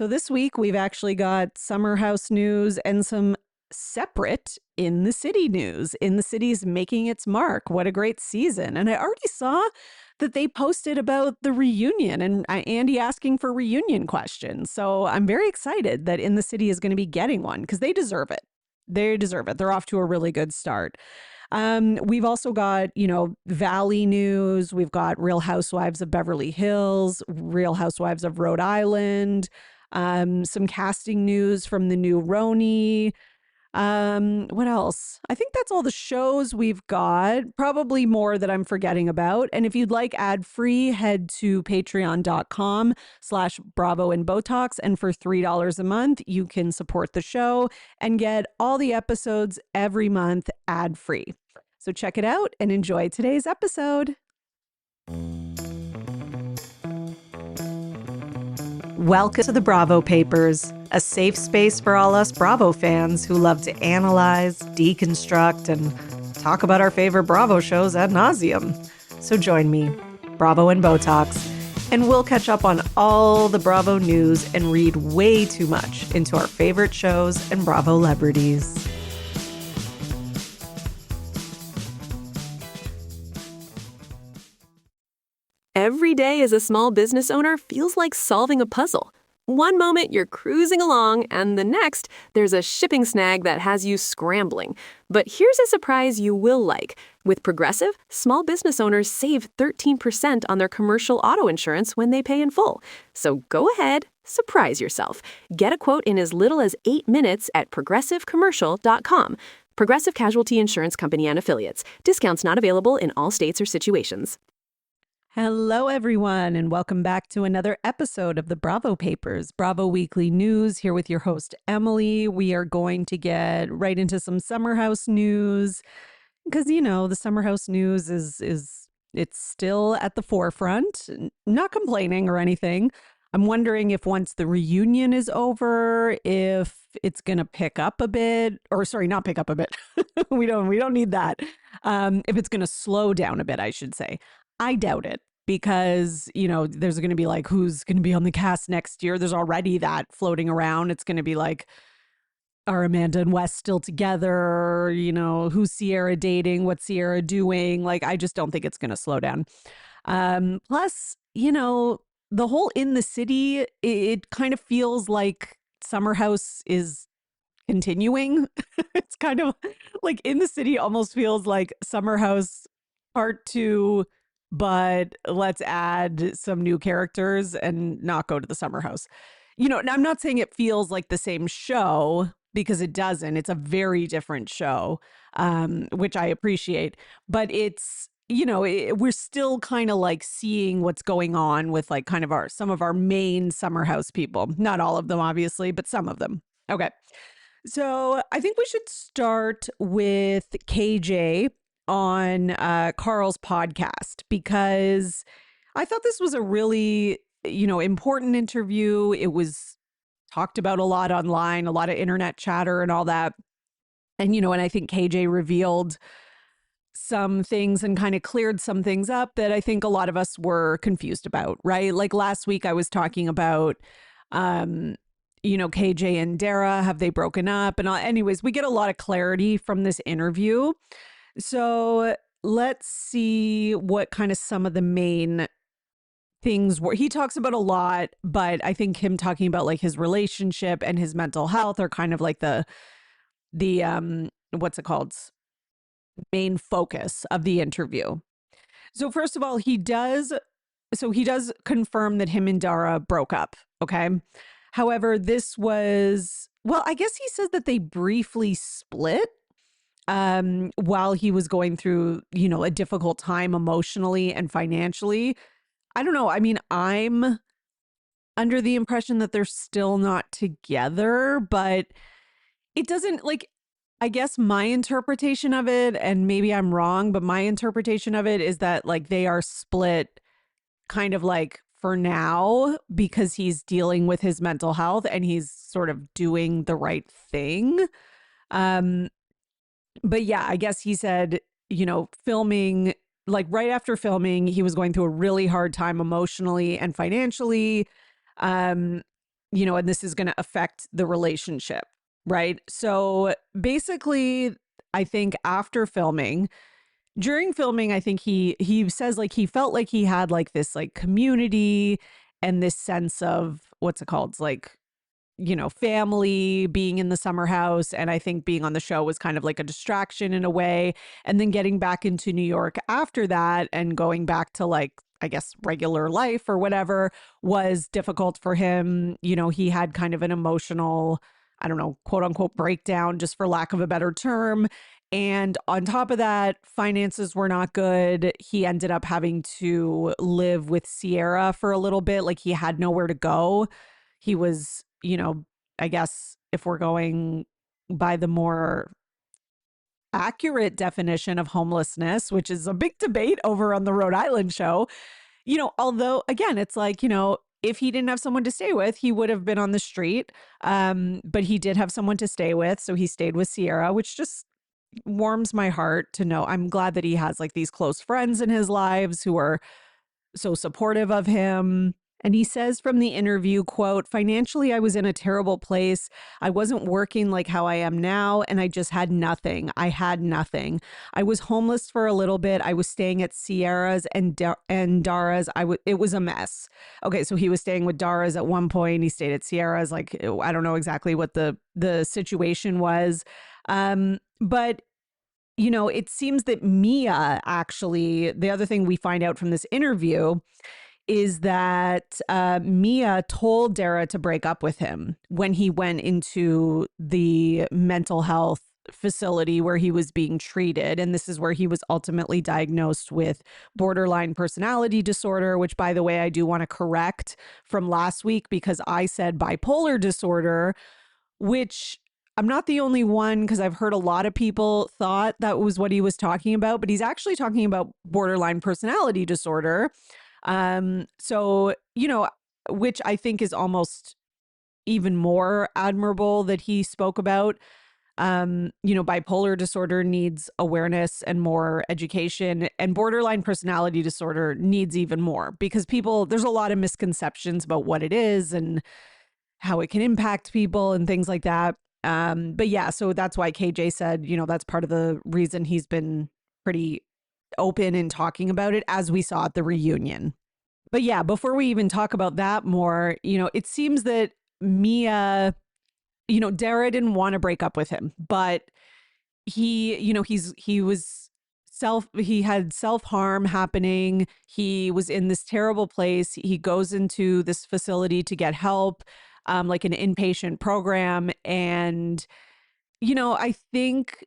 So this week we've actually got summer house news and some separate in the city news. In the City's making its mark. What a great season. And I already saw that they posted about the reunion and Andy asking for reunion questions. So I'm very excited that In the City is going to be getting one because they deserve it. They deserve it. They're off to a really good start. We've also got, Valley news. We've got Real Housewives of Beverly Hills, Real Housewives of Rhode Island, some casting news from the new RHONI. What else? I think that's all the shows we've got. Probably more that I'm forgetting about. And if you'd like ad free, head to patreon.com/Bravo and Botox. And for $3 a month, you can support the show and get all the episodes every month ad free. So check it out and enjoy today's episode. Welcome to the Bravo Papers, a safe space for all us Bravo fans who love to analyze, deconstruct, and talk about our favorite Bravo shows ad nauseum. So join me, Bravo and Botox, and we'll catch up on all the Bravo news and read way too much into our favorite shows and Bravo celebrities. Every day as a small business owner feels like solving a puzzle. One moment you're cruising along, and the next, there's a shipping snag that has you scrambling. But here's a surprise you will like. With Progressive, small business owners save 13% on their commercial auto insurance when they pay in full. So go ahead, surprise yourself. Get a quote in as little as 8 minutes at progressivecommercial.com. Progressive Casualty Insurance Company and Affiliates. Discounts not available in all states or situations. Hello, everyone, and welcome back to another episode of the Bravo Papers, Bravo Weekly News, here with your host, Emily. We are going to get right into some summer house news because, the summer house news it's still at the forefront. Not complaining or anything. I'm wondering if once the reunion is over, if it's going to pick up a bit, or sorry, not pick up a bit. we don't need that. If it's going to slow down a bit, I should say. I doubt it because, there's going to be like, who's going to be on the cast next year? There's already that floating around. It's going to be like, are Amanda and Wes still together? Who's Sierra dating? What's Sierra doing? Like, I just don't think it's going to slow down. Plus, the whole In the City, it kind of feels like Summer House is continuing. It's kind of like In the City almost feels like Summer House Part 2, but let's add some new characters and not go to the summer house. I'm not saying it feels like the same show because it doesn't. It's a very different show, which I appreciate. But it's, we're still kind of like seeing what's going on with like kind of some of our main summer house people. Not all of them, obviously, but some of them. Okay. So I think we should start with KJ on Carl's podcast because I thought this was a really, important interview. It was talked about a lot online, a lot of internet chatter and all that. And, and I think KJ revealed some things and kind of cleared some things up that I think a lot of us were confused about, right? Like last week I was talking about, KJ and Dara, have they broken up? And anyways, we get a lot of clarity from this interview. So let's see what kind of some of the main things were. He talks about a lot, but I think him talking about like his relationship and his mental health are kind of like the what's it called? Main focus of the interview. So first of all, he does confirm that him and Dara broke up. Okay. However, this was, I guess he says that they briefly split while he was going through, a difficult time emotionally and financially. I don't know. I mean, I'm under the impression that they're still not together, but it doesn't I guess my interpretation of it, and maybe I'm wrong, but my interpretation of it is that like they are split kind of like for now because he's dealing with his mental health and he's sort of doing the right thing. But yeah, I guess he said, filming, like right after filming, he was going through a really hard time emotionally and financially. and this is going to affect the relationship, right? So basically, I think after filming, during filming, I think he says like he felt like he had like this like community and this sense of what's it called? It's like, family, being in the summer house. And I think being on the show was kind of like a distraction in a way. And then getting back into New York after that and going back to like, I guess, regular life or whatever was difficult for him. He had kind of an emotional, I don't know, quote unquote breakdown, just for lack of a better term. And on top of that, finances were not good. He ended up having to live with Sierra for a little bit. Like he had nowhere to go. He was, I guess if we're going by the more accurate definition of homelessness, which is a big debate over on the Rhode Island show, although again, it's like, if he didn't have someone to stay with, he would have been on the street. But he did have someone to stay with. So he stayed with Sierra, which just warms my heart to know. I'm glad that he has like these close friends in his lives who are so supportive of him. And he says from the interview, quote, financially, I was in a terrible place. I wasn't working like how I am now, and I just had nothing. I had nothing. I was homeless for a little bit. I was staying at Sierra's and Dara's. It was a mess. Okay, so he was staying with Dara's at one point. He stayed at Sierra's. Like, I don't know exactly what the situation was. But it seems that Mia actually, the other thing we find out from this interview is that Mia told Dara to break up with him when he went into the mental health facility where he was being treated. And this is where he was ultimately diagnosed with borderline personality disorder, which, by the way, I do want to correct from last week because I said bipolar disorder, which I'm not the only one, because I've heard a lot of people thought that was what he was talking about, but he's actually talking about borderline personality disorder. So, which I think is almost even more admirable that he spoke about. Bipolar disorder needs awareness and more education, and borderline personality disorder needs even more because there's a lot of misconceptions about what it is and how it can impact people and things like that. But yeah, so that's why KJ said, that's part of the reason he's been pretty open in talking about it, as we saw at the reunion. But yeah, before we even talk about that more, it seems that Mia, Dara didn't want to break up with him, but he had self-harm happening. He was in this terrible place. He goes into this facility to get help, like an inpatient program. And, I think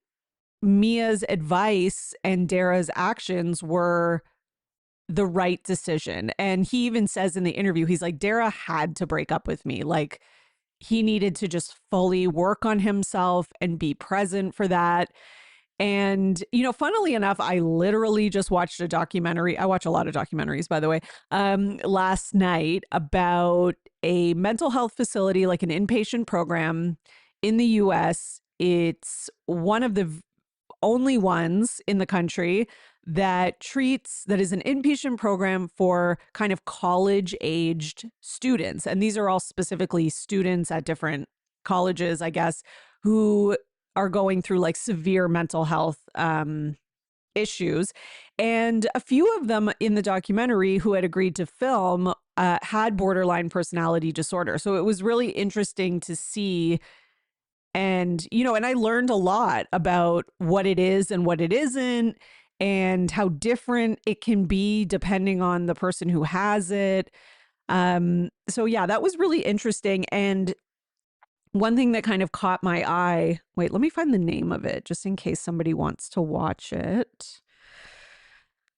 Mia's advice and Dara's actions were the right decision. And he even says in the interview, he's like, Dara had to break up with me. Like, he needed to just fully work on himself and be present for that. And, funnily enough, I literally just watched a documentary. I watch a lot of documentaries, by the way, last night about a mental health facility, like an inpatient program in the US. It's one of the only ones in the country that is an inpatient program for kind of college aged students. And these are all specifically students at different colleges, I guess, who are going through like severe mental health issues. And a few of them in the documentary who had agreed to film had borderline personality disorder. So it was really interesting to see. And, and I learned a lot about what it is and what it isn't, and how different it can be depending on the person who has it. So yeah, that was really interesting. And one thing that kind of caught my eye, wait, let me find the name of it just in case somebody wants to watch it.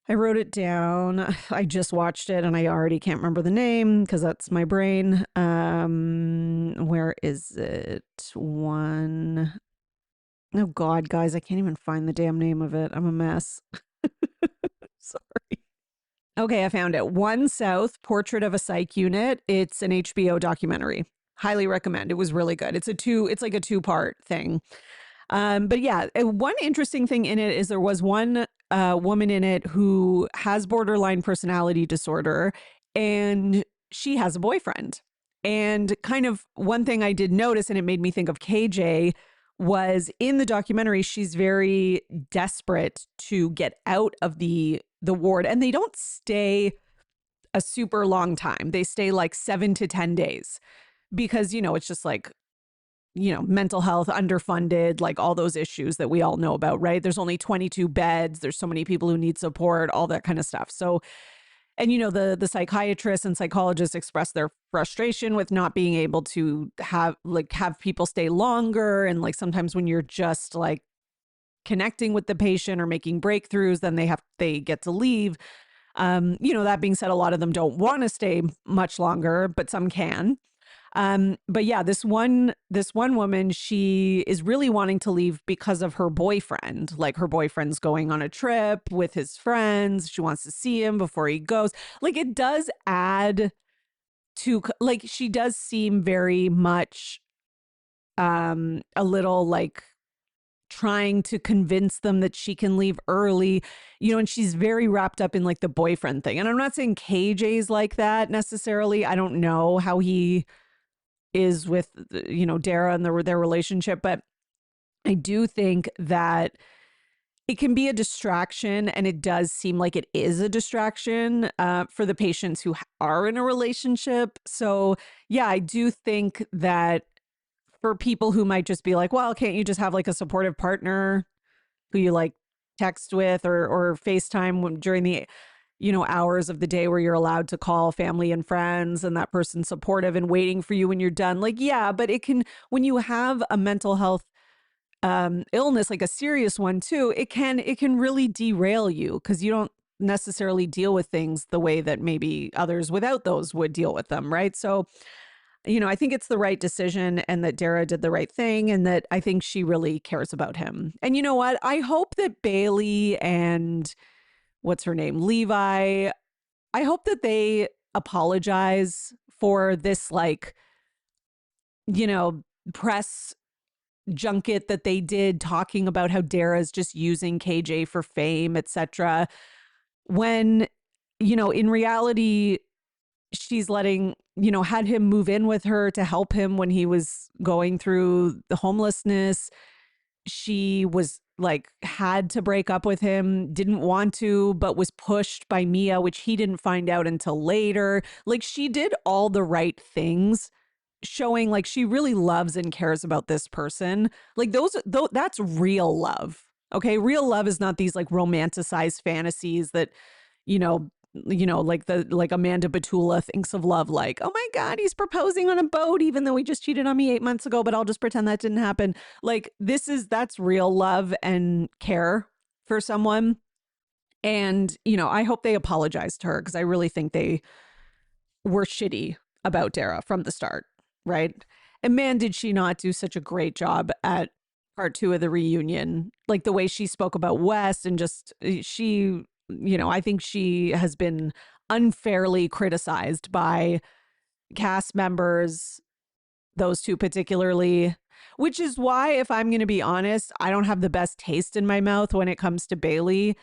I wrote it down. I just watched it and I already can't remember the name because that's my brain. Where is it? Oh God, guys, I can't even find the damn name of it. I'm a mess. Sorry. Okay, I found it. One South, Portrait of a Psych Unit. It's an HBO documentary. Highly recommend. It was really good. It's like a two-part thing. But yeah, one interesting thing in it is there was one woman in it who has borderline personality disorder, and she has a boyfriend. And kind of one thing I did notice, and it made me think of KJ, was in the documentary, she's very desperate to get out of the ward, and they don't stay a super long time. They stay like 7 to 10 days because, it's just like, mental health, underfunded, like all those issues that we all know about, right? There's only 22 beds. There's so many people who need support, all that kind of stuff. So, and the psychiatrists and psychologists express their frustration with not being able to have people stay longer. And like sometimes when you're just like connecting with the patient or making breakthroughs, then they get to leave. That being said, a lot of them don't want to stay much longer, but some can. But yeah, this one woman, she is really wanting to leave because of her boyfriend. Like her boyfriend's going on a trip with his friends. She wants to see him before he goes. Like it does add to, like, she does seem very much a little like trying to convince them that she can leave early, and she's very wrapped up in like the boyfriend thing. And I'm not saying KJ's like that necessarily. I don't know how he is with, Dara and their relationship. But I do think that it can be a distraction, and it does seem like it is a distraction for the patients who are in a relationship. So yeah, I do think that for people who might just be like, well, can't you just have like a supportive partner who you like text with or FaceTime during the hours of the day where you're allowed to call family and friends, and that person's supportive and waiting for you when you're done. Like, yeah, but it can, when you have a mental health illness, like a serious one too, it can really derail you because you don't necessarily deal with things the way that maybe others without those would deal with them. Right. So, I think it's the right decision, and that Dara did the right thing, and that I think she really cares about him. And you know what? I hope that Bailey and what's her name? Levi. I hope that they apologize for this, like, press junket that they did talking about how Dara's just using KJ for fame, etc. When, in reality, she's letting, had him move in with her to help him when he was going through the homelessness. She was like, had to break up with him, didn't want to, but was pushed by Mia, which he didn't find out until later. Like, she did all the right things, showing like she really loves and cares about this person. Like that's real love. Okay. Real love is not these like romanticized fantasies that, like Amanda Batula thinks of love, like, oh my God, he's proposing on a boat, even though he just cheated on me 8 months ago, but I'll just pretend that didn't happen. Like that's real love and care for someone. And, I hope they apologize to her, because I really think they were shitty about Dara from the start. Right. And man, did she not do such a great job at part 2 of the reunion, like the way she spoke about West, and just she, I think she has been unfairly criticized by cast members, those two particularly, which is why, if I'm going to be honest, I don't have the best taste in my mouth when it comes to Bailey.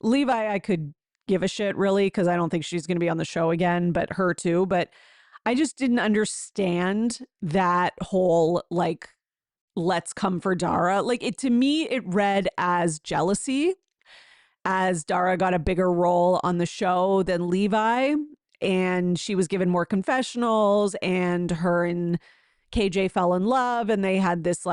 Levi, I could give a shit really, because I don't think she's going to be on the show again, but her too. But I just didn't understand that whole, like, let's come for Dara. Like, to me, it read as jealousy, as Dara got a bigger role on the show than Levi, and she was given more confessionals, and her and KJ fell in love, and they had this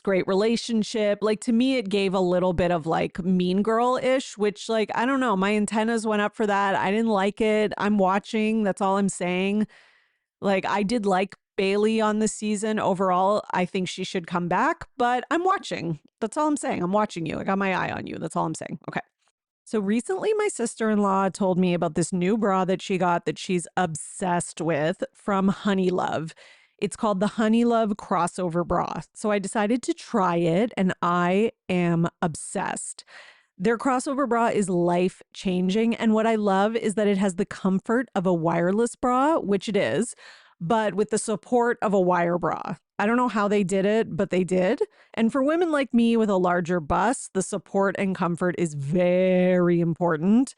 great relationship. Like, to me, it gave a little bit of like Mean Girl-ish, which, like, I don't know, my antennas went up for that. I didn't like it. I'm watching. That's all I'm saying. Like, I did like Bailey on the season overall. I think she should come back, but I'm watching. That's all I'm saying. I'm watching you. I got my eye on you. That's all I'm saying. Okay. So recently, my sister-in-law told me about this new bra that she got that she's obsessed with from Honey Love. It's called the Honey Love Crossover Bra. So I decided to try it, and I am obsessed. Their crossover bra is life-changing, and what I love is that it has the comfort of a wireless bra, which it is, but with the support of a wire bra. I don't know how they did it, but they did. And for women like me with a larger bust, the support and comfort is very important.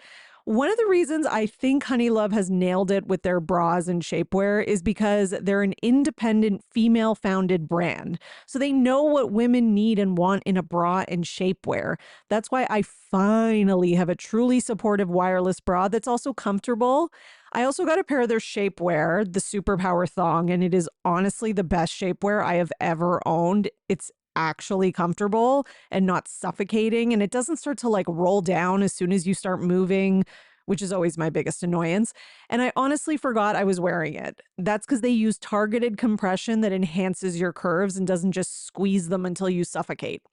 One of the reasons I think Honey Love has nailed it with their bras and shapewear is because they're an independent female founded brand. So they know what women need and want in a bra and shapewear. That's why I finally have a truly supportive wireless bra that's also comfortable. I also got a pair of their shapewear, the Superpower Thong, and it is honestly the best shapewear I have ever owned. It's actually comfortable and not suffocating, and it doesn't start to like roll down as soon as you start moving, which is always my biggest annoyance. And I honestly forgot I was wearing it. That's because they use targeted compression that enhances your curves and doesn't just squeeze them until you suffocate.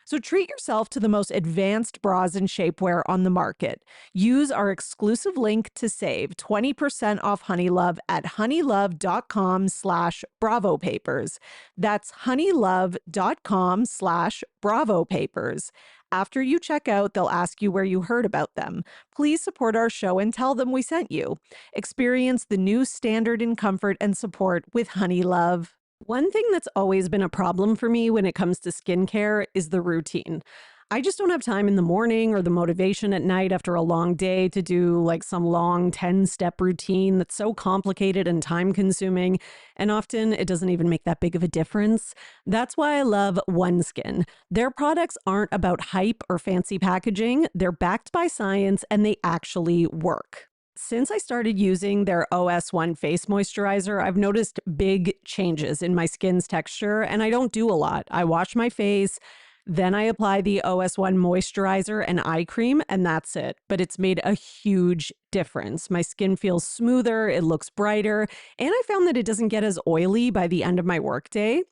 So treat yourself to the most advanced bras and shapewear on the market. Use our exclusive link to save 20% off Honeylove at honeylove.com/bravopapers. That's honeylove.com/bravopapers. After you check out, they'll ask you where you heard about them. Please support our show and tell them we sent you. Experience the new standard in comfort and support with Honeylove. One thing that's always been a problem for me when it comes to skincare is the routine. I just don't have time in the morning or the motivation at night after a long day to do like some long 10-step routine that's so complicated and time consuming. And often it doesn't even make that big of a difference. That's why I love OneSkin. Their products aren't about hype or fancy packaging. They're backed by science and they actually work. Since I started using their OS1 face moisturizer, I've noticed big changes in my skin's texture, and I don't do a lot. I wash my face, then I apply the OS1 moisturizer and eye cream, and that's it. But it's made a huge difference. My skin feels smoother, it looks brighter, and I found that it doesn't get as oily by the end of my workday.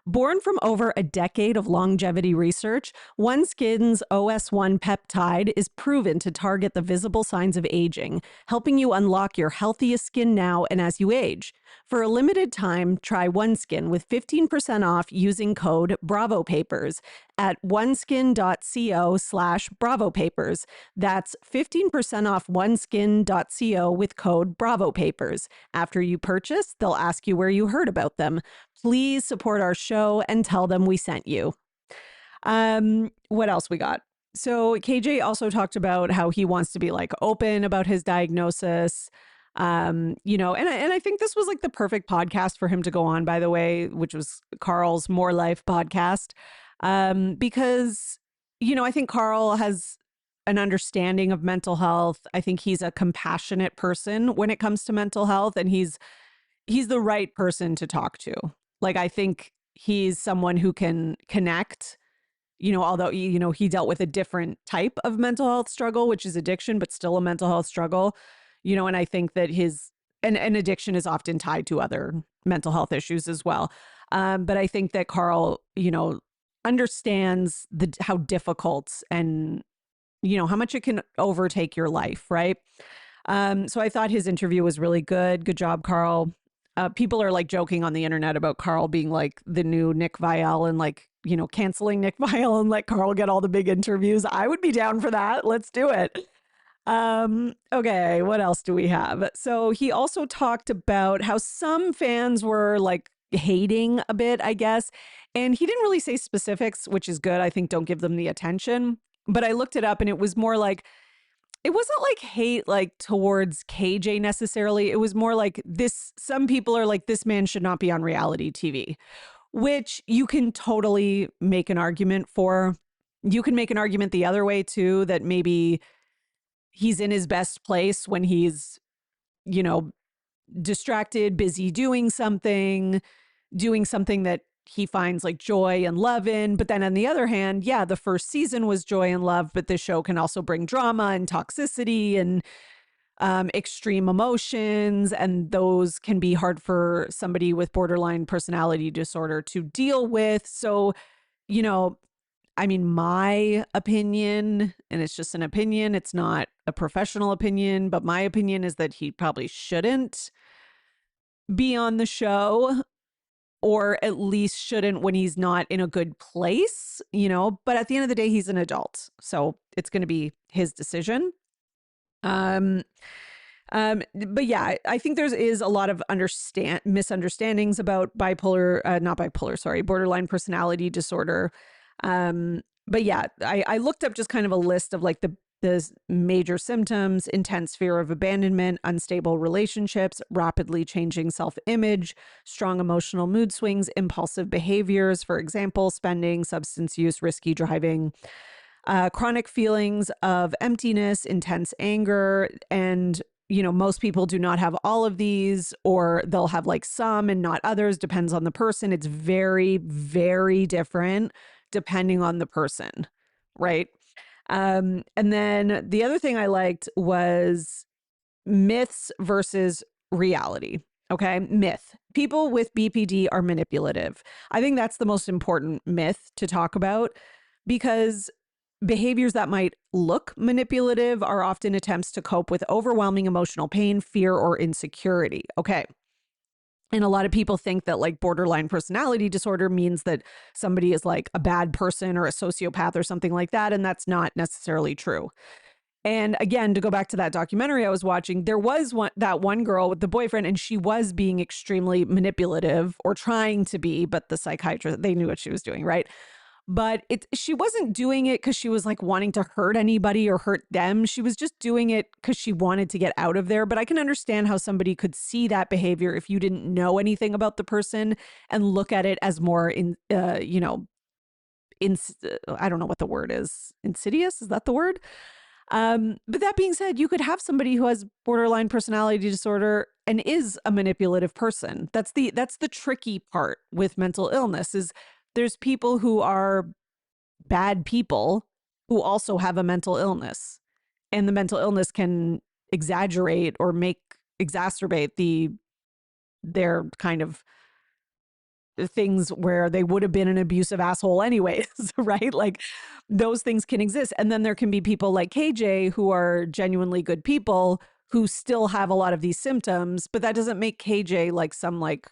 Born from over a decade of longevity research, OneSkin's OS1 peptide is proven to target the visible signs of aging, helping you unlock your healthiest skin now and as you age. For a limited time, try OneSkin with 15% off using code BRAVOPAPERS at oneskin.co/BRAVOPAPERS. That's 15% off oneskin.co with code BRAVOPAPERS. After you purchase, they'll ask you where you heard about them. Please support our show and tell them we sent you. What else we got? So KJ also talked about how he wants to be like open about his diagnosis. And I think this was like the perfect podcast for him to go on, by the way, which was Carl's More Life podcast. Because, I think Carl has an understanding of mental health. I think he's a compassionate person when it comes to mental health, and he's the right person to talk to. Like, I think he's someone who can connect, although, he dealt with a different type of mental health struggle, which is addiction, but still a mental health struggle, and I think that an addiction is often tied to other mental health issues as well. But I think that Carl, understands how difficult and, how much it can overtake your life, right? So I thought his interview was really good. Good job, Carl. People are like joking on the internet about Carl being like the new Nick Viall and like, canceling Nick Viall and let Carl get all the big interviews. I would be down for that. Let's do it. Okay, what else do we have? So he also talked about how some fans were like hating a bit, I guess. And he didn't really say specifics, which is good. I think don't give them the attention. But I looked it up and it was more like, it wasn't like hate like towards KJ necessarily. It was more like this. Some people are like, this man should not be on reality TV, which you can totally make an argument for. You can make an argument the other way too, that maybe he's in his best place when he's, distracted, busy doing something that he finds like joy and love in. But then on the other hand, yeah, the first season was joy and love, but this show can also bring drama and toxicity and extreme emotions. And those can be hard for somebody with borderline personality disorder to deal with. So, my opinion, and it's just an opinion, it's not a professional opinion, but my opinion is that he probably shouldn't be on the show, or at least shouldn't when he's not in a good place, but at the end of the day, he's an adult. So it's going to be his decision. But yeah, I think there is a lot of misunderstandings about borderline personality disorder. But yeah, I looked up just kind of a list of like the The major symptoms: intense fear of abandonment, unstable relationships, rapidly changing self-image, strong emotional mood swings, impulsive behaviors, for example, spending, substance use, risky driving, chronic feelings of emptiness, intense anger. And, most people do not have all of these, or they'll have like some and not others, depends on the person. It's very, very different depending on the person, right? And then the other thing I liked was myths versus reality. Okay. Myth: people with BPD are manipulative. I think that's the most important myth to talk about, because behaviors that might look manipulative are often attempts to cope with overwhelming emotional pain, fear, or insecurity. Okay. And a lot of people think that like borderline personality disorder means that somebody is like a bad person or a sociopath or something like that. And that's not necessarily true. And again, to go back to that documentary I was watching, there was that one girl with the boyfriend, and she was being extremely manipulative, or trying to be, but the psychiatrist, they knew what she was doing, right? But she wasn't doing it because she was like wanting to hurt anybody or hurt them. She was just doing it because she wanted to get out of there. But I can understand how somebody could see that behavior if you didn't know anything about the person and look at it as more I don't know what the word is. Insidious? Is that the word? But that being said, you could have somebody who has borderline personality disorder and is a manipulative person. That's the tricky part with mental illness. Is there's people who are bad people who also have a mental illness, and the mental illness can exaggerate or exacerbate their kind of things where they would have been an abusive asshole anyways, right? Like those things can exist. And then there can be people like KJ who are genuinely good people who still have a lot of these symptoms, but that doesn't make KJ like some like,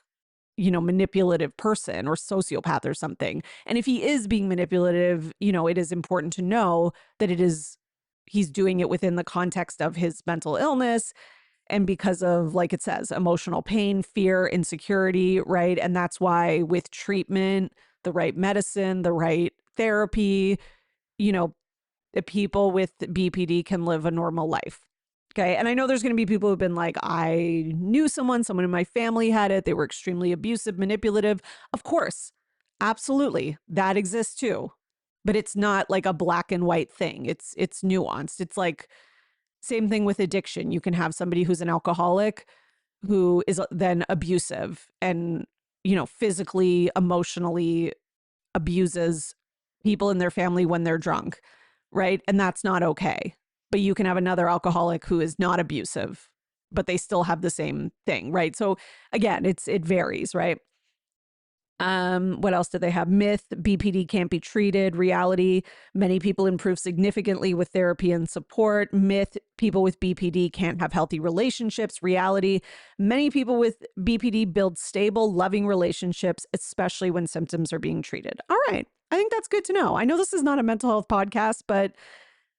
manipulative person or sociopath or something. And if he is being manipulative, it is important to know that he's doing it within the context of his mental illness, and because of, like it says, emotional pain, fear, insecurity, right? And that's why with treatment, the right medicine, the right therapy, the people with BPD can live a normal life. Okay. And I know there's going to be people who've been like, I knew someone in my family had it. They were extremely abusive, manipulative. Of course, absolutely. That exists too. But it's not like a black and white thing. It's nuanced. It's like, same thing with addiction. You can have somebody who's an alcoholic who is then abusive and, physically, emotionally abuses people in their family when they're drunk, right? And that's not okay. But you can have another alcoholic who is not abusive, but they still have the same thing, right? So again, it varies, right? What else did they have? Myth: BPD can't be treated. Reality: many people improve significantly with therapy and support. Myth: people with BPD can't have healthy relationships. Reality: many people with BPD build stable, loving relationships, especially when symptoms are being treated. All right. I think that's good to know. I know this is not a mental health podcast, but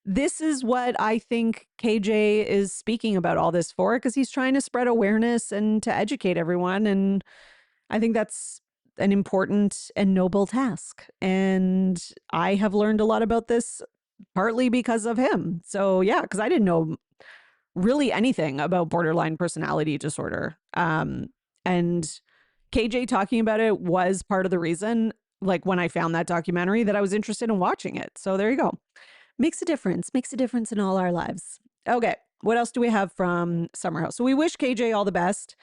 this is what I think KJ is speaking about all this for, because he's trying to spread awareness and to educate everyone. And I think that's an important and noble task. And I have learned a lot about this partly because of him. So yeah, because I didn't know really anything about borderline personality disorder. And KJ talking about it was part of the reason, like when I found that documentary, that I was interested in watching it. So there you go. Makes a difference in all our lives. Okay. What else do we have from Summer House? So we wish KJ all the best.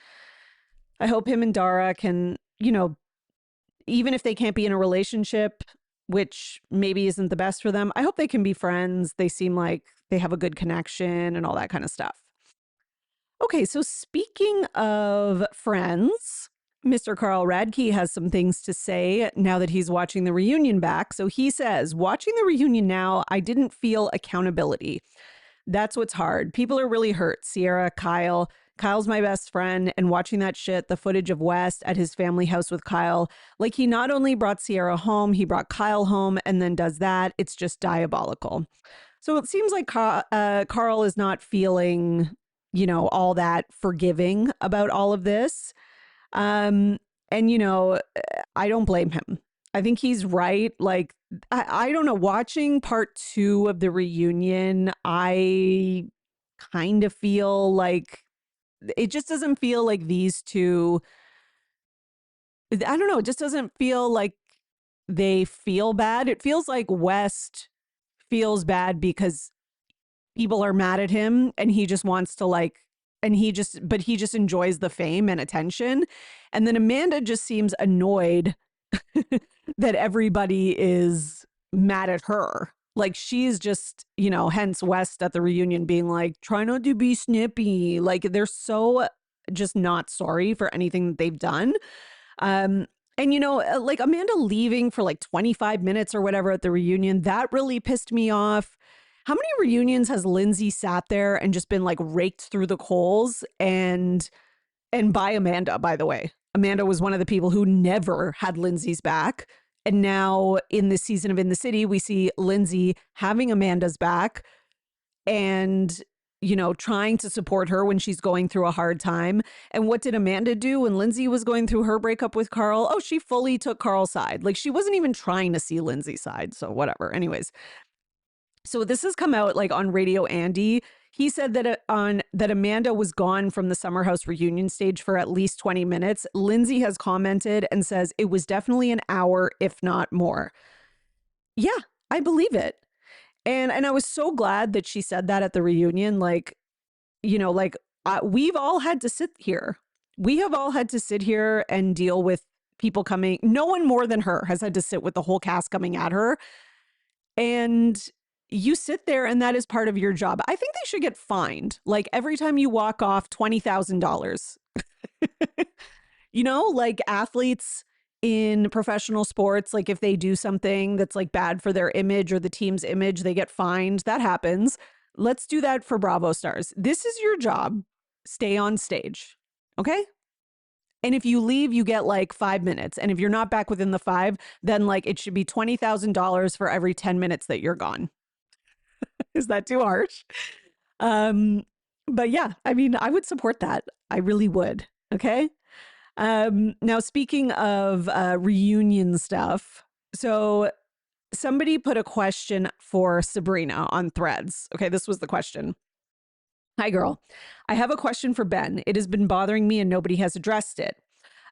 I hope him and Dara can, even if they can't be in a relationship, which maybe isn't the best for them, I hope they can be friends. They seem like they have a good connection and all that kind of stuff. Okay, so speaking of friends, Mr. Carl Radke has some things to say now that he's watching the reunion back. So he says, watching the reunion now, I didn't feel accountability. That's what's hard. People are really hurt. Sierra, Kyle. Kyle's my best friend, and watching that shit, the footage of West at his family house with Kyle, like he not only brought Sierra home, he brought Kyle home and then does that. It's just diabolical. So it seems like Carl is not feeling, all that forgiving about all of this. And, I don't blame him. I think he's right. Like, I don't know. Watching part 2 of the reunion, I kind of feel like it just doesn't feel like these two. I don't know. It just doesn't feel like they feel bad. It feels like West feels bad because people are mad at him and he just wants to like, but he just enjoys the fame and attention. And then Amanda just seems annoyed that everybody is mad at her. Like she's just, hence West at the reunion being like, try not to be snippy. Like they're so just not sorry for anything that they've done. Um, and like Amanda leaving for like 25 minutes or whatever at the reunion, that really pissed me off. How many reunions has Lindsay sat there and just been like raked through the coals and by Amanda, by the way. Amanda was one of the people who never had Lindsay's back. And now in this season of In the City, we see Lindsay having Amanda's back and, trying to support her when she's going through a hard time. And what did Amanda do when Lindsay was going through her breakup with Carl? Oh, she fully took Carl's side. Like she wasn't even trying to see Lindsay's side. So whatever. Anyways. So this has come out like on Radio Andy. He said that that Amanda was gone from the Summer House reunion stage for at least 20 minutes. Lindsay has commented and says it was definitely an hour, if not more. Yeah, I believe it. And I was so glad that she said that at the reunion. Like, we've all had to sit here. We have all had to sit here and deal with people coming. No one more than her has had to sit with the whole cast coming at her. And you sit there and that is part of your job. I think they should get fined. Like every time you walk off, $20,000. Like athletes in professional sports, like if they do something that's like bad for their image or the team's image, they get fined. That happens. Let's do that for Bravo stars. This is your job. Stay on stage. Okay? And if you leave, you get like 5 minutes. And if you're not back within the 5, then like it should be $20,000 for every 10 minutes that you're gone. Is that too harsh? But yeah, I mean, I would support that. I really would. Okay. Now, speaking of reunion stuff, so somebody put a question for Sabrina on Threads. Okay, this was the question. Hi, girl. I have a question for Ben. It has been bothering me and nobody has addressed it.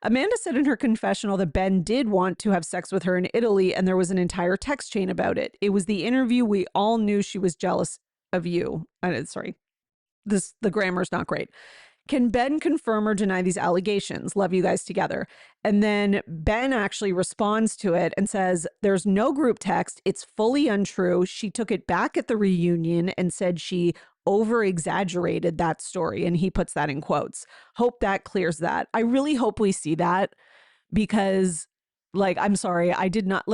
Amanda said in her confessional that Ben did want to have sex with her in Italy, and there was an entire text chain about it. It was the interview. We all knew she was jealous of you. Sorry, the grammar's not great. Can Ben confirm or deny these allegations? Love you guys together. And then Ben actually responds to it and says, there's no group text. It's fully untrue. She took it back at the reunion and said she over exaggerated that story. And he puts that in quotes. Hope that clears that. I really hope we see that because, like, I'm sorry, I did not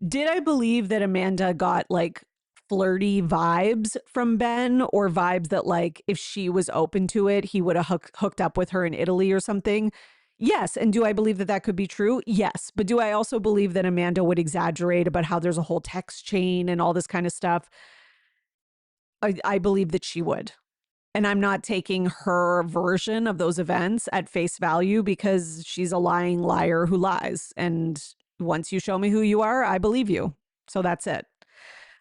did I believe that Amanda got like flirty vibes from Ben or vibes that like if she was open to it, he would have hooked up with her in Italy or something? Yes. And do I believe that that could be true? Yes. But do I also believe that Amanda would exaggerate about how there's a whole text chain and all this kind of stuff? I believe that she would. And I'm not taking her version of those events at face value because she's a lying liar who lies. And once you show me who you are, I believe you. So that's it.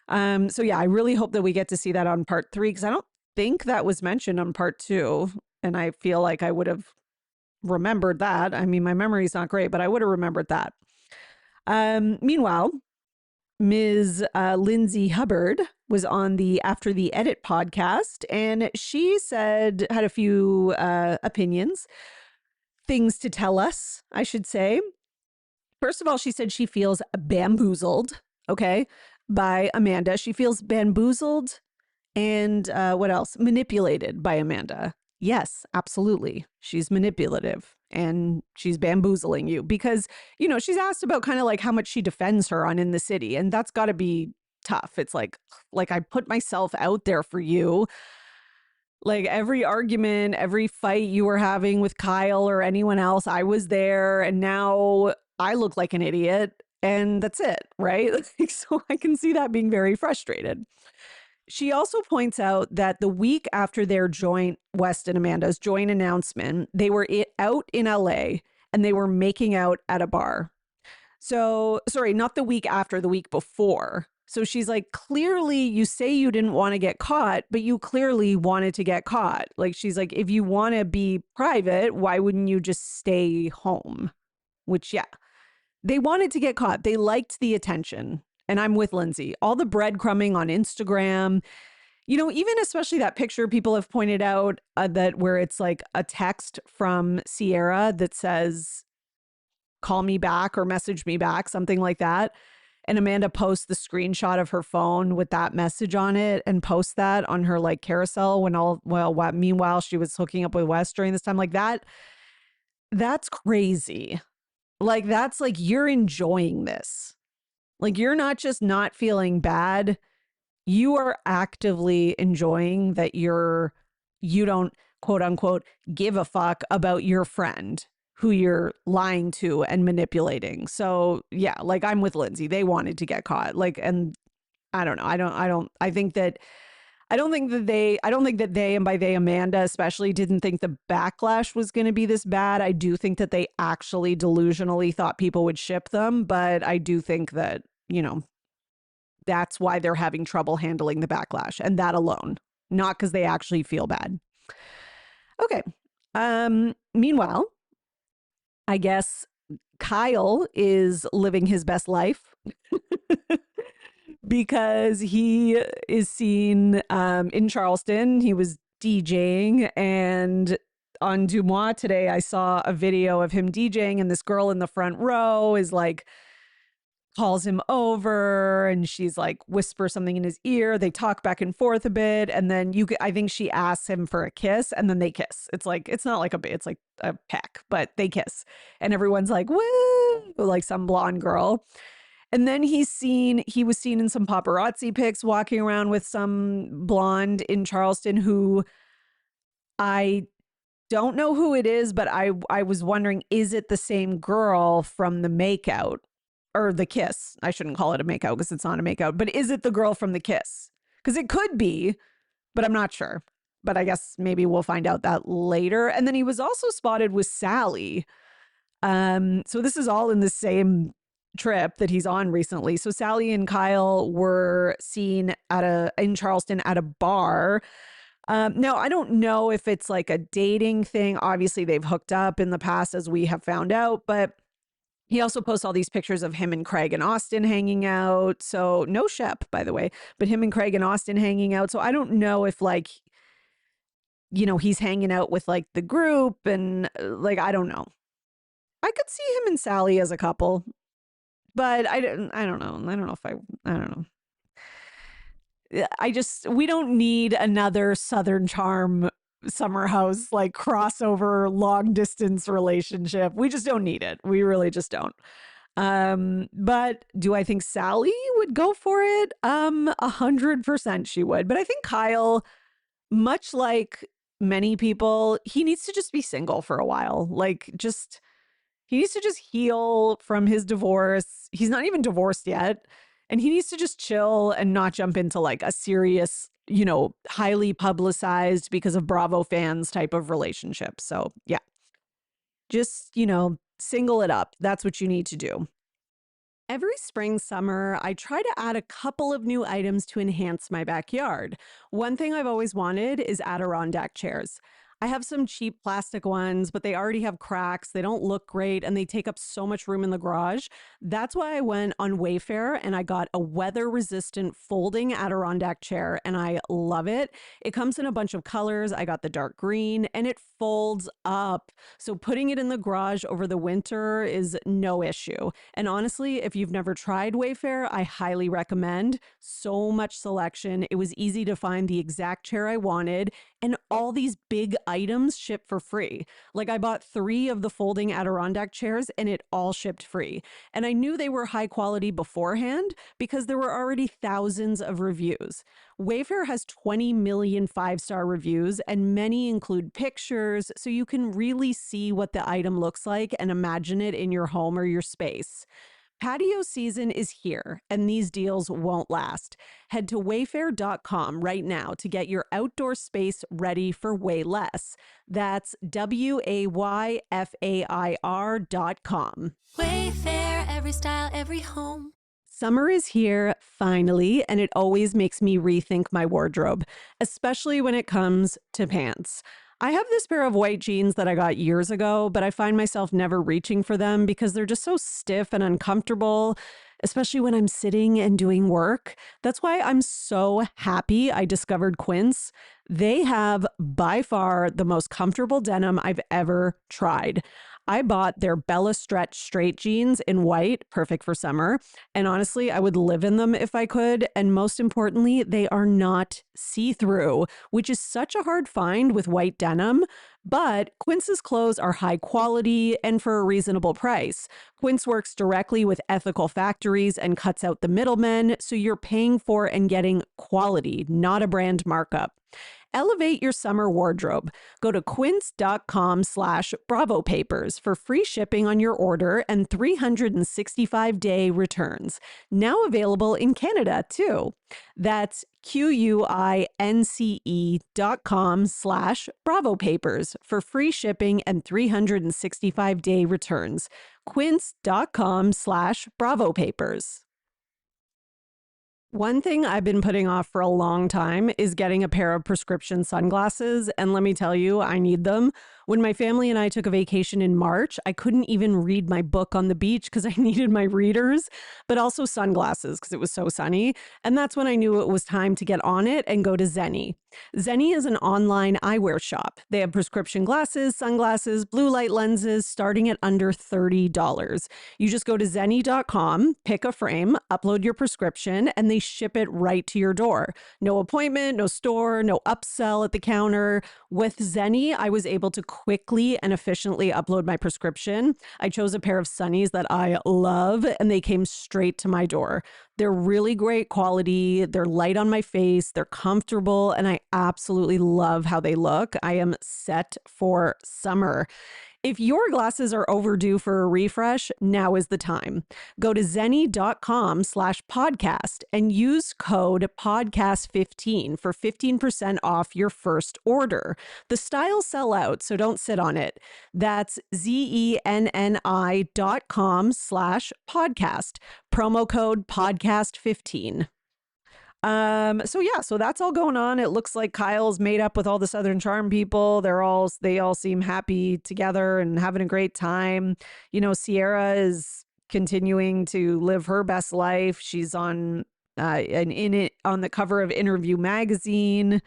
So yeah, I really hope that we get to see that on part 3 because I don't think that was mentioned on part 2. And I feel like I would have remembered that. I mean, my memory's not great, but I would have remembered that. Meanwhile, Ms. Lindsay Hubbard was on the After the Edit podcast, and she had a few opinions, things to tell us, I should say. First of all, she said she feels bamboozled, okay, by Amanda. She feels bamboozled and what else? Manipulated by Amanda. Yes, absolutely. She's manipulative and she's bamboozling you because, she's asked about kind of like how much she defends her on In the City. And that's got to be tough. It's like I put myself out there for you. Like every argument, every fight you were having with Kyle or anyone else, I was there. And now I look like an idiot and that's it. Right. So I can see that being very frustrated. She also points out that the week after their joint, West and Amanda's joint announcement, they were out in LA and they were making out at a bar. So, sorry, not the week after, the week before. So she's like, clearly, you say you didn't want to get caught, but you clearly wanted to get caught. Like, she's like, if you want to be private, why wouldn't you just stay home? Which, yeah, they wanted to get caught. They liked the attention. And I'm with Lindsay. All the breadcrumbing on Instagram, even especially that picture people have pointed out that where it's like a text from Sierra that says, call me back or message me back, something like that. And Amanda posts the screenshot of her phone with that message on it and posts that on her like carousel meanwhile she was hooking up with Wes during this time. Like that's crazy. Like, that's like, you're enjoying this. Like, you're not just not feeling bad. You are actively enjoying that you don't, quote unquote, give a fuck about your friend who you're lying to and manipulating. So yeah, like, I'm with Lindsay. They wanted to get caught. Like, and I don't know. I don't think that they, and by they, Amanda especially, didn't think the backlash was going to be this bad. I do think that they actually delusionally thought people would ship them, but I do think that, that's why they're having trouble handling the backlash, and that alone, not because they actually feel bad. Okay. Meanwhile, I guess Kyle is living his best life because he is seen in Charleston. He was DJing, and on Dumois today, I saw a video of him DJing, and this girl in the front row is like, calls him over, and she's like, whisper something in his ear. They talk back and forth a bit, and then I think she asks him for a kiss, and then they kiss. It's like, it's not like it's like a peck, but they kiss, and everyone's like, woo, like some blonde girl. And then he was seen in some paparazzi pics walking around with some blonde in Charleston who I don't know who it is, but I was wondering, is it the same girl from the makeout or the kiss? I shouldn't call it a makeout because it's not a makeout, but is it the girl from the kiss? Because it could be, but I'm not sure. But I guess maybe we'll find out that later. And then he was also spotted with Sally. So this is all in the same trip that he's on recently. So Sally and Kyle were seen in Charleston at a bar. Now, I don't know if it's like a dating thing. Obviously, they've hooked up in the past, as we have found out, but he also posts all these pictures of him and Craig and Austin hanging out. So no Shep, by the way, but him and Craig and Austin hanging out. So I don't know if like, he's hanging out with like the group and like, I don't know. I could see him and Sally as a couple, but I don't know. I don't know if I don't know. We don't need another Southern Charm Summer House like crossover long distance relationship. We just don't need it. We really just don't. But do I think Sally would go for it? 100% she would. But I think Kyle, much like many people, he needs to just be single for a while. He needs to just heal from his divorce. He's not even divorced yet. And he needs to just chill and not jump into like a serious, highly publicized because of Bravo fans type of relationship. So yeah, just, single it up. That's what you need to do. Every spring, summer, I try to add a couple of new items to enhance my backyard. One thing I've always wanted is Adirondack chairs. I have some cheap plastic ones, but they already have cracks. They don't look great, and they take up so much room in the garage. That's why I went on Wayfair and I got a weather-resistant folding Adirondack chair, and I love it. It comes in a bunch of colors. I got the dark green, and it folds up. So putting it in the garage over the winter is no issue. And honestly, if you've never tried Wayfair, I highly recommend. So much selection. It was easy to find the exact chair I wanted, and all these big items ship for free. Like, I bought 3 of the folding Adirondack chairs and it all shipped free. And I knew they were high quality beforehand because there were already thousands of reviews. Wayfair has 20 million 5-star reviews, and many include pictures, so you can really see what the item looks like and imagine it in your home or your space. Patio season is here, and these deals won't last. Head to wayfair.com right now to get your outdoor space ready for way less. That's WAYFAIR.com. Wayfair, every style, every home. Summer is here, finally, and it always makes me rethink my wardrobe, especially when it comes to pants. I have this pair of white jeans that I got years ago, but I find myself never reaching for them because they're just so stiff and uncomfortable, especially when I'm sitting and doing work. That's why I'm so happy I discovered Quince. They have by far the most comfortable denim I've ever tried. I bought their Bella Stretch straight jeans in white, perfect for summer. And honestly, I would live in them if I could. And most importantly, they are not see-through, which is such a hard find with white denim. But Quince's clothes are high quality and for a reasonable price. Quince works directly with ethical factories and cuts out the middlemen, so you're paying for and getting quality, not a brand markup. Elevate your summer wardrobe. Go to quince.com/Bravo Papers for free shipping on your order and 365-day returns. Now available in Canada, too. That's QUINCE.com/Bravo Papers for free shipping and 365-day returns. Quince.com/Bravo Papers. One thing I've been putting off for a long time is getting a pair of prescription sunglasses, and let me tell you, I need them. When my family and I took a vacation in March, I couldn't even read my book on the beach because I needed my readers, but also sunglasses because it was so sunny. And that's when I knew it was time to get on it and go to Zenni. Zenni is an online eyewear shop. They have prescription glasses, sunglasses, blue light lenses starting at under $30. You just go to Zenni.com, pick a frame, upload your prescription, and they ship it right to your door. No appointment, no store, no upsell at the counter. With Zenni, I was able to quickly and efficiently upload my prescription. I chose a pair of sunnies that I love, and they came straight to my door. They're really great quality. They're light on my face. They're comfortable, and I absolutely love how they look. I am set for summer. If your glasses are overdue for a refresh, now is the time. Go to zenni.com/podcast and use code podcast15 for 15% off your first order. The styles sell out, so don't sit on it. That's zenni.com/podcast. Promo code podcast15. So that's all going on. It looks like Kyle's made up with all the Southern Charm people. They all seem happy together and having a great time. You know, Sierra is continuing to live her best life. She's on on the cover of Interview magazine,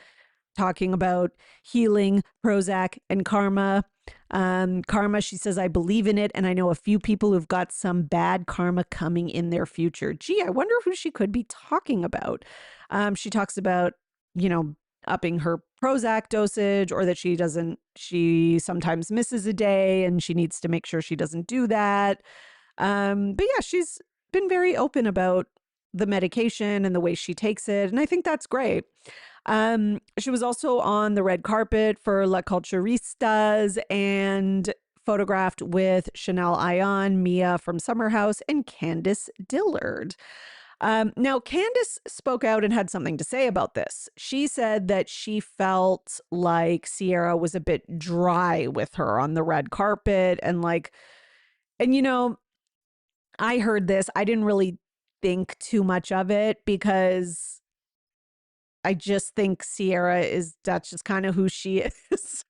talking about healing, Prozac, and karma. Karma, she says, I believe in it, and I know a few people who've got some bad karma coming in their future. Gee, I wonder who she could be talking about. She talks about, upping her Prozac dosage, or that she sometimes misses a day and she needs to make sure she doesn't do that. But yeah, she's been very open about the medication and the way she takes it, and I think that's great. She was also on the red carpet for La Culturistas and photographed with Chanel Ayan, Mia from Summer House, and Candice Dillard. Now, Candice spoke out and had something to say about this. She said that she felt like Sierra was a bit dry with her on the red carpet I heard this. I didn't really think too much of it because I just think that's just kind of who she is.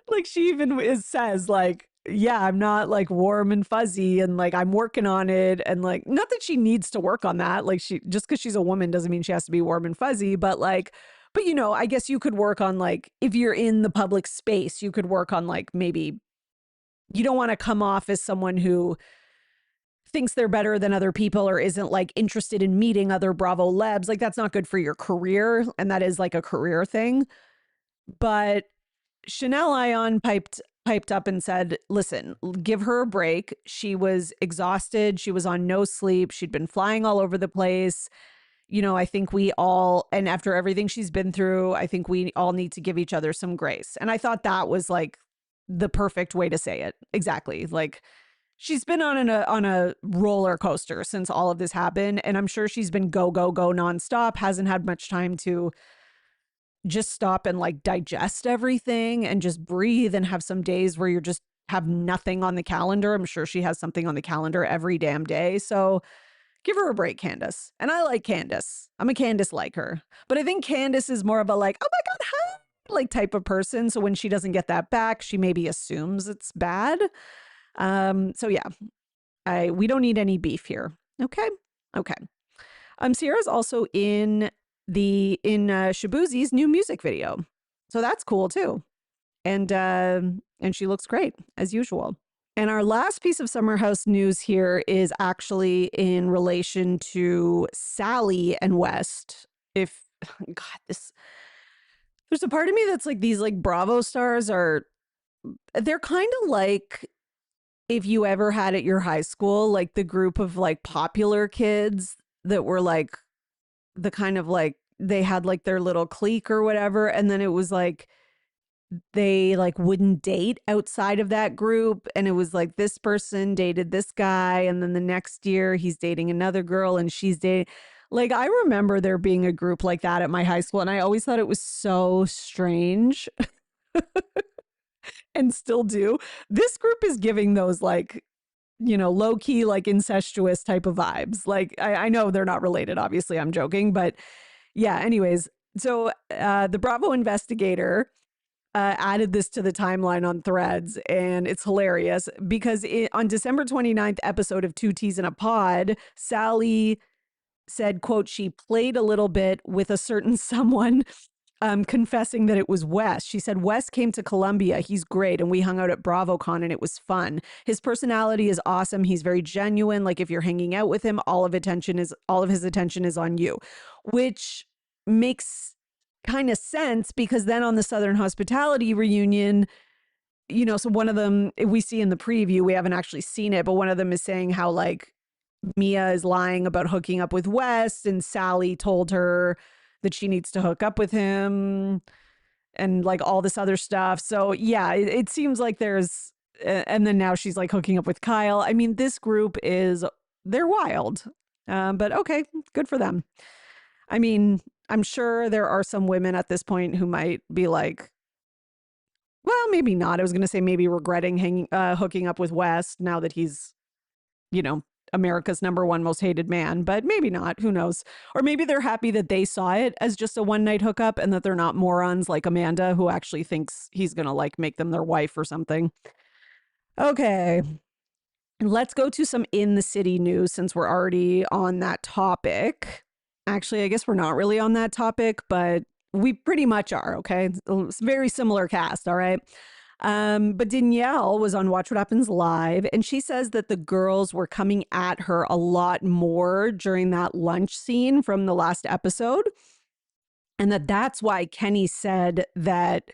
Like she even says yeah, I'm not like warm and fuzzy and like I'm working on it. And like, not that she needs to work on that. Like just because she's a woman doesn't mean she has to be warm and fuzzy, but I guess you could work on like, if you're in the public space, you could work on like, maybe you don't want to come off as someone who thinks they're better than other people or isn't like interested in meeting other Bravo lebs. Like that's not good for your career. And that is like a career thing. But Chanel Ayan piped up and said, listen, give her a break. She was exhausted. She was on no sleep. She'd been flying all over the place. I think we all, and after everything she's been through, I think we all need to give each other some grace. And I thought that was like the perfect way to say it. Exactly. Like, she's been on a roller coaster since all of this happened, and I'm sure she's been go go go nonstop, hasn't had much time to just stop and like digest everything and just breathe and have some days where you're just have nothing on the calendar. I'm sure she has something on the calendar every damn day. So give her a break, Candace. And I like Candace. I'm a Candace liker. But I think Candace is more of a like, oh my God, hi, like type of person. So when she doesn't get that back, she maybe assumes it's bad. So yeah, we don't need any beef here. Okay. Okay. Sierra's also in Shabuzi's new music video. So that's cool too. And she looks great as usual. And our last piece of Summer House news here is actually in relation to Sally and West. If God, there's a part of me that's like these like Bravo stars they're kind of like if you ever had at your high school, like the group of like popular kids that were like the kind of like they had like their little clique or whatever. And then it was like they like wouldn't date outside of that group. And it was like this person dated this guy. And then the next year he's dating another girl and she's dating. Like I remember there being a group like that at my high school. And I always thought it was so strange and still do. This group is giving those like, low key, like incestuous type of vibes. Like I know they're not related. Obviously, I'm joking. But yeah, anyways. So the Bravo investigator added this to the timeline on Threads, and it's hilarious because on December 29th episode of Two Teas in a Pod, Sally said, quote, she played a little bit with a certain someone, confessing that it was Wes. She said, Wes came to Columbia. He's great. And we hung out at BravoCon and it was fun. His personality is awesome. He's very genuine. Like if you're hanging out with him, all of his attention is on you, which makes kind of sense because then on the Southern Hospitality reunion, so one of them we see in the preview, we haven't actually seen it, but one of them is saying how like Mia is lying about hooking up with West and Sally told her that she needs to hook up with him and like all this other stuff. So yeah, it seems like and then now she's like hooking up with Kyle. I mean, this group they're wild, but okay, good for them. I mean, I'm sure there are some women at this point who might be like, well, maybe not. I was going to say maybe regretting hooking up with West now that he's, America's #1 most hated man, but maybe not. Who knows? Or maybe they're happy that they saw it as just a one-night hookup and that they're not morons like Amanda who actually thinks he's going to like make them their wife or something. Okay. Let's go to some in the city news since we're already on that topic. Actually, I guess we're not really on that topic, but we pretty much are, okay? It's a very similar cast, all right? But Danielle was on Watch What Happens Live, and she says that the girls were coming at her a lot more during that lunch scene from the last episode, and that's why Kenny said that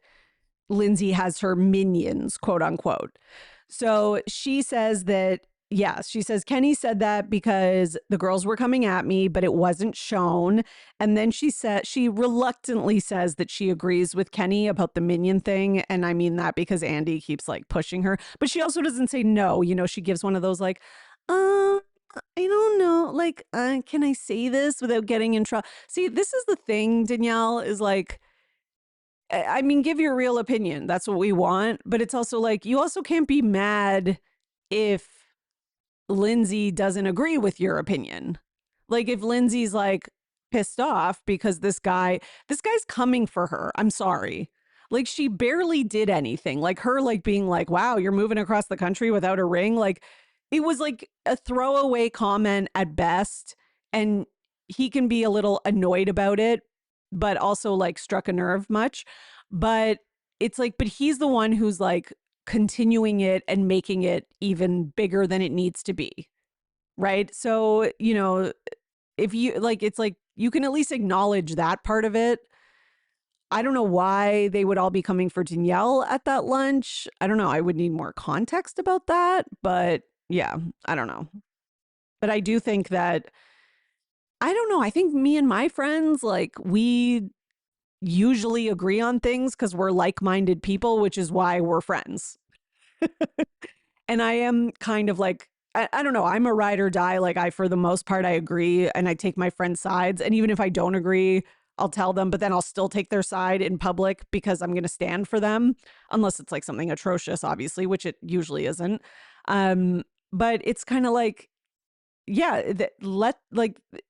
Lindsay has her minions, quote unquote. So she says that yes, she says Kenny said that because the girls were coming at me, but it wasn't shown. And then she reluctantly says that she agrees with Kenny about the minion thing. And I mean that because Andy keeps like pushing her, but she also doesn't say no. She gives one of those like, I don't know. Like, can I say this without getting in trouble? See, this is the thing, Danielle, is like, I mean, give your real opinion. That's what we want. But it's also like, you also can't be mad if Lindsay doesn't agree with your opinion. Like if Lindsay's like pissed off because this guy's coming for her. I'm sorry. Like she barely did anything. Like her like being like, wow, you're moving across the country without a ring. Like it was like a throwaway comment at best. And he can be a little annoyed about it, but also like struck a nerve much. But it's like, but he's the one who's like continuing it and making it even bigger than it needs to be. Right. So, if you like, it's like you can at least acknowledge that part of it. I don't know why they would all be coming for Danielle at that lunch. I don't know. I would need more context about that. But yeah, I don't know. But I do think that, I don't know. I think me and my friends, like we usually agree on things because we're like-minded people, which is why we're friends. And I am kind of like, I don't know, I'm a ride or die. Like for the most part, I agree and I take my friends' sides. And even if I don't agree, I'll tell them, but then I'll still take their side in public because I'm going to stand for them, unless it's like something atrocious, obviously, which it usually isn't. But it's kind of like, yeah,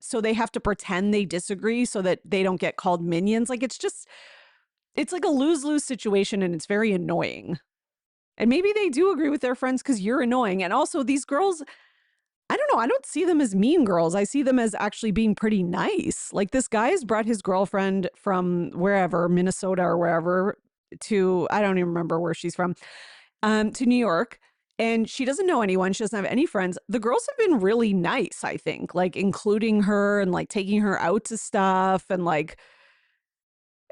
so they have to pretend they disagree so that they don't get called minions. Like it's like a lose-lose situation and it's very annoying. And maybe they do agree with their friends because you're annoying. And also these girls, I don't know, I don't see them as mean girls. I see them as actually being pretty nice. Like this guy has brought his girlfriend from wherever, Minnesota or wherever, to, I don't even remember where she's from, to New York. And she doesn't know anyone. She doesn't have any friends. The girls have been really nice, I think, like including her and like taking her out to stuff and like,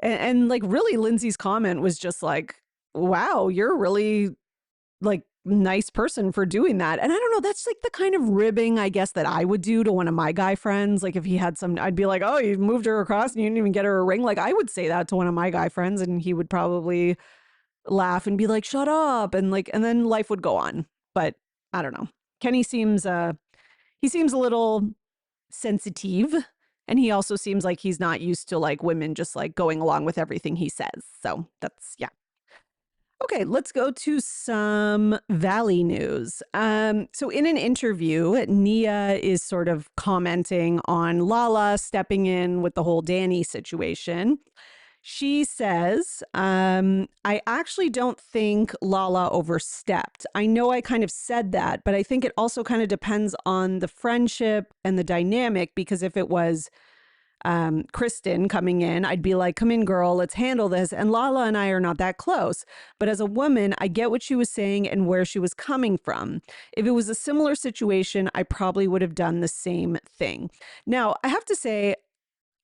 and like really Lindsay's comment was just like, wow, you're really like nice person for doing that. And I don't know, that's like the kind of ribbing, I guess, that I would do to one of my guy friends. Like if he had some, I'd be like, oh, you moved her across and you didn't even get her a ring. Like I would say that to one of my guy friends and he would probably laugh and be like, shut up. And like, and then life would go on. But I don't know. Kenny seems, he seems a little sensitive. And he also seems like he's not used to like women just like going along with everything he says. So that's, yeah. Okay, let's go to some Valley news. So in an interview, Nia is sort of commenting on Lala stepping in with the whole Danny situation. She says, I actually don't think Lala overstepped. I know I kind of said that, but I think it also kind of depends on the friendship and the dynamic, because if it was Kristen coming in, I'd be like, come in, girl, let's handle this. And Lala and I are not that close. But as a woman, I get what she was saying and where she was coming from. If it was a similar situation, I probably would have done the same thing. Now, I have to say,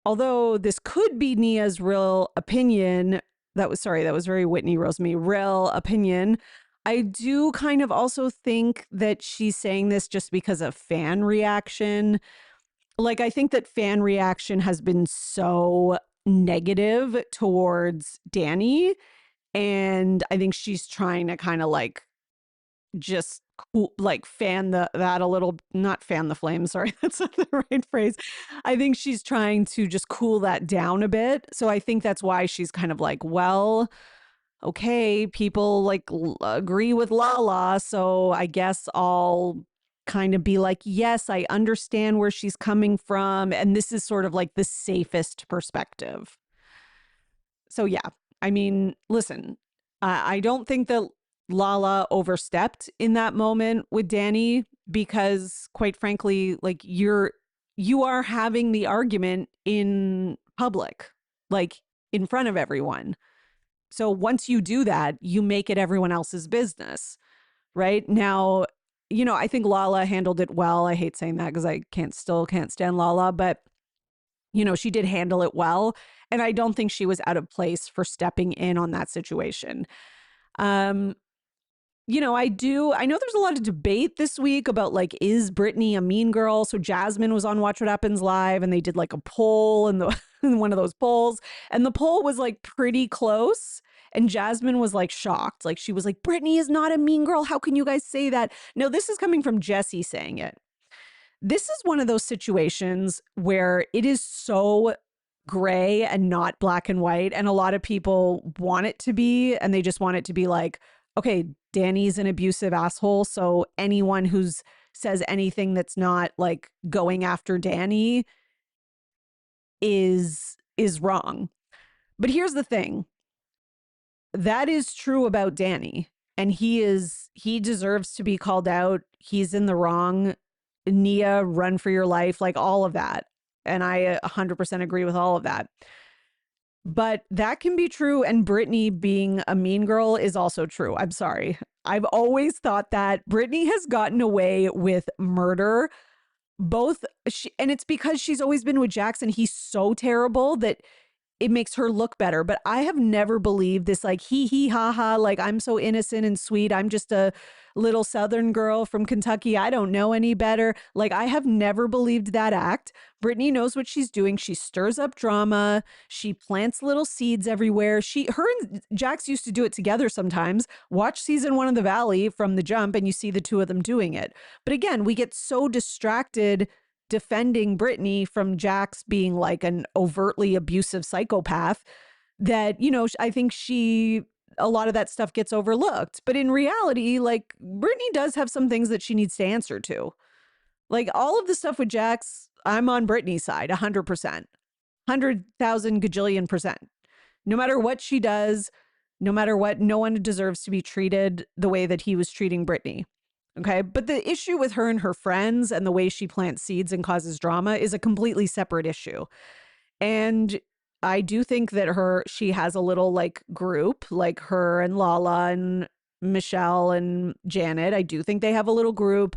although this could be Nia's real opinion, that was very Whitney Rosemary, real opinion, I do kind of also think that she's saying this just because of fan reaction. Like, I think that fan reaction has been so negative towards Danny. And I think she's trying to kind of like just cool, like fan that a little, not fan the flame. Sorry, that's not the right phrase. I think she's trying to just cool that down a bit. So I think that's why she's kind of like, well, okay, people like agree with Lala. So I guess I'll kind of be like, yes, I understand where she's coming from. And this is sort of like the safest perspective. So yeah, I mean, listen, I don't think that Lala overstepped in that moment with Danny, because quite frankly, like you are having the argument in public, like in front of everyone. So once you do that, you make it everyone else's business. Right now, I think Lala handled it well. I hate saying that because I still can't stand Lala, but she did handle it well. And I don't think she was out of place for stepping in on that situation. I know there's a lot of debate this week about like, is Brittany a mean girl? So Jasmine was on Watch What Happens Live and they did like a poll in one of those polls. And the poll was like pretty close. And Jasmine was like shocked. Like she was like, Brittany is not a mean girl. How can you guys say that? No, this is coming from Jessie saying it. This is one of those situations where it is so gray and not black and white. And a lot of people want it to be, and they just want it to be like, okay, Danny's an abusive asshole. So anyone who's says anything that's not like going after Danny is wrong. But here's the thing. That is true about Danny, and he deserves to be called out. He's in the wrong. Nia, run for your life, like all of that. And I 100% agree with all of that. But that can be true. And Brittany being a mean girl is also true. I'm sorry. I've always thought that Brittany has gotten away with murder. And it's because she's always been with Jackson. He's so terrible that it makes her look better. But I have never believed this like hee hee ha ha, like I'm so innocent and sweet. I'm just a little Southern girl from Kentucky. I don't know any better. Like I have never believed that act. Brittany knows what she's doing. She stirs up drama. She plants little seeds everywhere. Her and Jax used to do it together sometimes. Watch season 1 of The Valley from the jump and you see the two of them doing it. But again, we get so distracted defending Brittany from Jax being like an overtly abusive psychopath that, I think a lot of that stuff gets overlooked. But in reality, like Brittany does have some things that she needs to answer to. Like all of the stuff with Jax, I'm on Brittany's side 100%, 100,000 gajillion percent. No matter what she does, no matter what, no one deserves to be treated the way that he was treating Brittany. Okay. But the issue with her and her friends and the way she plants seeds and causes drama is a completely separate issue. And I do think that she has a little like group, like her and Lala and Michelle and Janet. I do think they have a little group.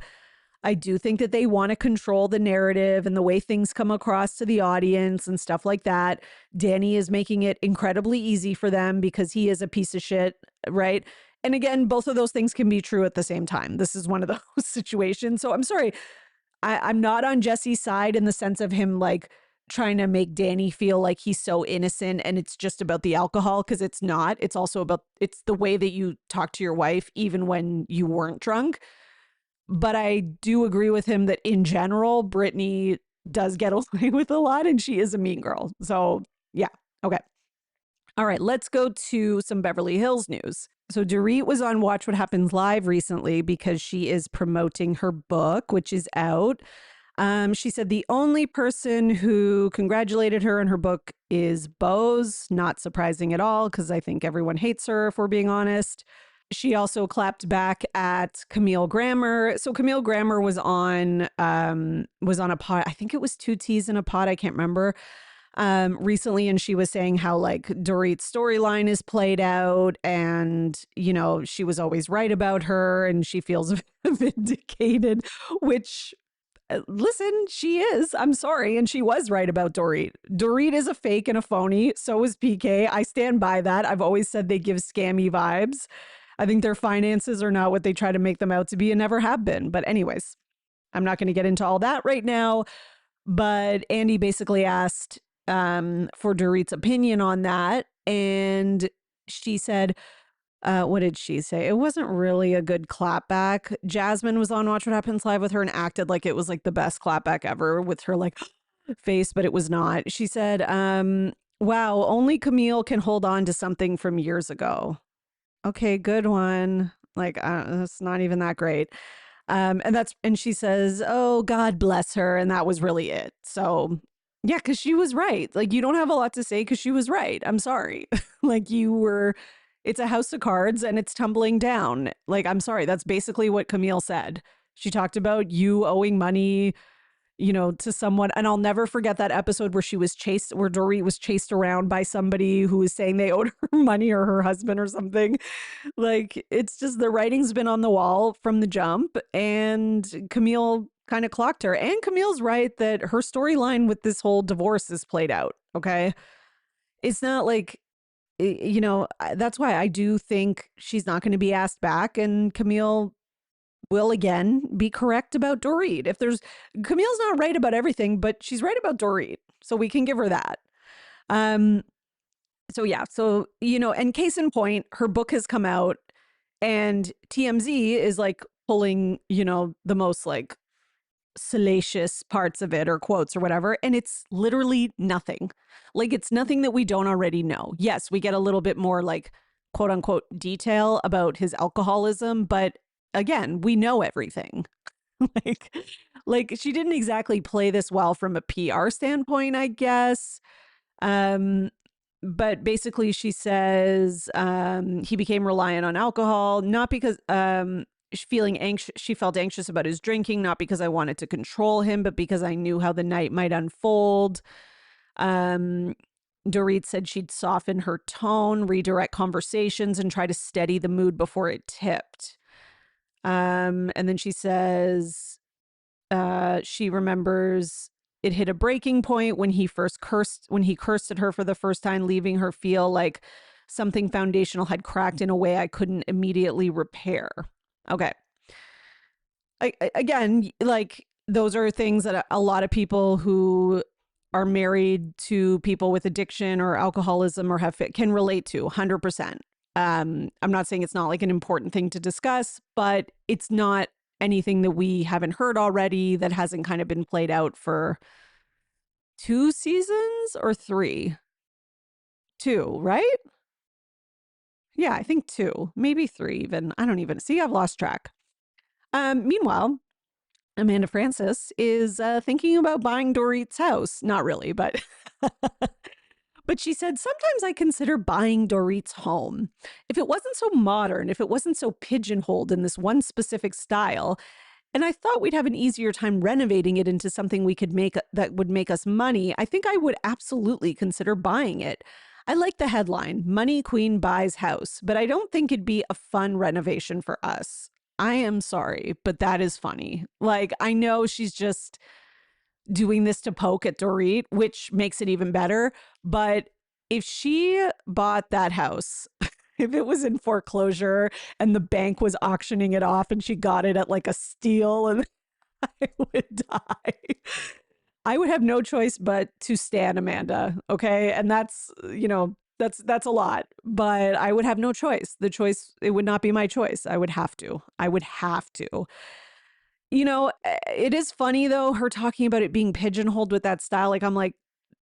I do think that they want to control the narrative and the way things come across to the audience and stuff like that. Danny is making it incredibly easy for them because he is a piece of shit, right? And again, both of those things can be true at the same time. This is one of those situations. So I'm sorry. I'm not on Jesse's side in the sense of him like trying to make Danny feel like he's so innocent and it's just about the alcohol, because it's not. It's also it's the way that you talk to your wife even when you weren't drunk. But I do agree with him that in general, Brittany does get away with a lot and she is a mean girl. So yeah. Okay. All right. Let's go to some Beverly Hills news. So Dorit was on Watch What Happens Live recently because she is promoting her book, which is out. She said the only person who congratulated her on her book is Bose. Not surprising at all, because I think everyone hates her, if we're being honest. She also clapped back at Camille Grammer. So Camille Grammer was on a pod. I think it was 2 T's in a pod. I can't remember. Recently, and she was saying how like Dorit's storyline is played out, and she was always right about her, and she feels vindicated. Which, listen, she is. I'm sorry, and she was right about Dorit. Dorit is a fake and a phony. So is PK. I stand by that. I've always said they give scammy vibes. I think their finances are not what they try to make them out to be and never have been. But anyways, I'm not going to get into all that right now. But Andy basically asked for Dorit's opinion on that. And she said, what did she say? It wasn't really a good clapback. Jasmine was on Watch What Happens Live with her and acted like it was like the best clapback ever with her like face, but it was not. She said, wow, only Camille can hold on to something from years ago. Okay, good one. Like, that's not even that great. And she says, oh, God bless her. And that was really it. So yeah, because she was right. Like, you don't have a lot to say because she was right. I'm sorry. Like, it's a house of cards and it's tumbling down. Like, I'm sorry. That's basically what Camille said. She talked about you owing money, to someone. And I'll never forget that episode where where Dorit was chased around by somebody who was saying they owed her money or her husband or something. Like, it's just the writing's been on the wall from the jump, and Camille kind of clocked her. And Camille's right that her storyline with this whole divorce is played out. Okay. It's not like, that's why I do think she's not going to be asked back, and Camille will again be correct about Dorit. Camille's not right about everything, but she's right about Dorit. So we can give her that. So yeah. So, and case in point, her book has come out and TMZ is like pulling, the most like salacious parts of it or quotes or whatever. And it's literally nothing. Like, it's nothing that we don't already know. Yes, we get a little bit more like quote unquote detail about his alcoholism, but again, we know everything. like she didn't exactly play this well from a PR standpoint, I guess. But basically she says he became reliant on alcohol, not because she felt anxious about his drinking, not because I wanted to control him, but because I knew how the night might unfold. Dorit said she'd soften her tone, redirect conversations, and try to steady the mood before it tipped. And then she says she remembers it hit a breaking point when he cursed at her for the first time, leaving her feel like something foundational had cracked in a way I couldn't immediately repair. Okay. Again, like those are things that a lot of people who are married to people with addiction or alcoholism or can relate to 100%. I'm not saying it's not like an important thing to discuss, but it's not anything that we haven't heard already that hasn't kind of been played out for 2 seasons or 3? 2, right? Yeah, I think 2, maybe 3 even. I don't even see. I've lost track. Meanwhile, Amanda Francis is thinking about buying Dorit's house. Not really, but but she said, sometimes I consider buying Dorit's home. If it wasn't so modern, if it wasn't so pigeonholed in this one specific style, and I thought we'd have an easier time renovating it into something we could make that would make us money, I think I would absolutely consider buying it. I like the headline, Money Queen Buys House, but I don't think it'd be a fun renovation for us. I am sorry, but that is funny. Like, I know she's just doing this to poke at Dorit, which makes it even better. But if she bought that house, if it was in foreclosure and the bank was auctioning it off and she got it at like a steal, and I would die. I would have no choice but to stan Amanda. Okay. And that's, that's a lot, but I would have no choice. It would not be my choice. I would have to. It is funny though, her talking about it being pigeonholed with that style. Like, I'm like,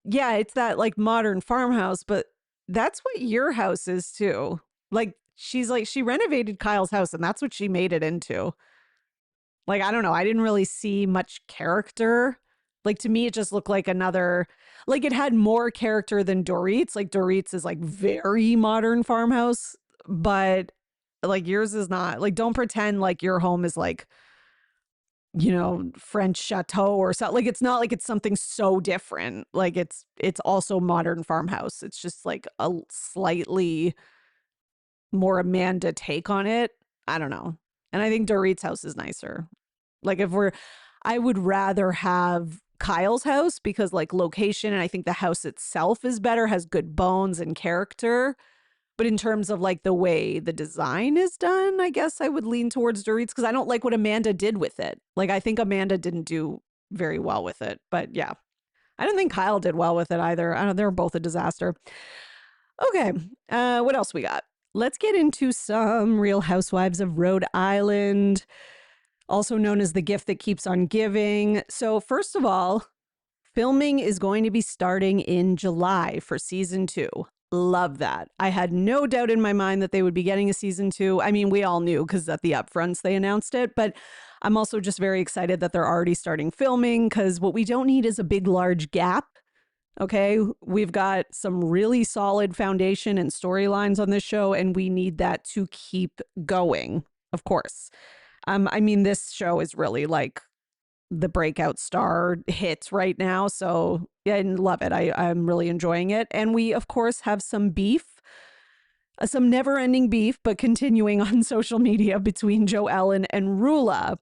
yeah, it's that like modern farmhouse, but that's what your house is too. Like, she's like, she renovated Kyle's house and that's what she made it into. Like, I don't know. I didn't really see much character. Like, to me, it just looked like like it had more character than Dorit's. Like, Dorit's is like very modern farmhouse, but like yours is not. Like, don't pretend like your home is like, French chateau or something. Like, it's not like it's something so different. Like, it's also modern farmhouse. It's just like a slightly more Amanda take on it. I don't know. And I think Dorit's house is nicer. Like, I would rather have Kyle's house because like location, and I think the house itself is better, has good bones and character. But in terms of like the way the design is done, I guess I would lean towards Dorit's because I don't like what Amanda did with it. Like, I think Amanda didn't do very well with it. But yeah, I don't think Kyle did well with it either. I don't. They're both a disaster. Okay, what else we got? Let's get into some Real Housewives of Rhode Island, also known as the gift that keeps on giving. So first of all, filming is going to be starting in July for season 2. Love that. I had no doubt in my mind that they would be getting a season 2. I mean, we all knew because at the upfronts they announced it, but I'm also just very excited that they're already starting filming because what we don't need is a big, large gap. Okay, we've got some really solid foundation and storylines on this show, and we need that to keep going, of course. I mean, this show is really like the breakout star hit right now. So yeah, I love it. I'm really enjoying it. And we, of course, have some beef, some never ending beef, but continuing on social media between Joellen and Rula.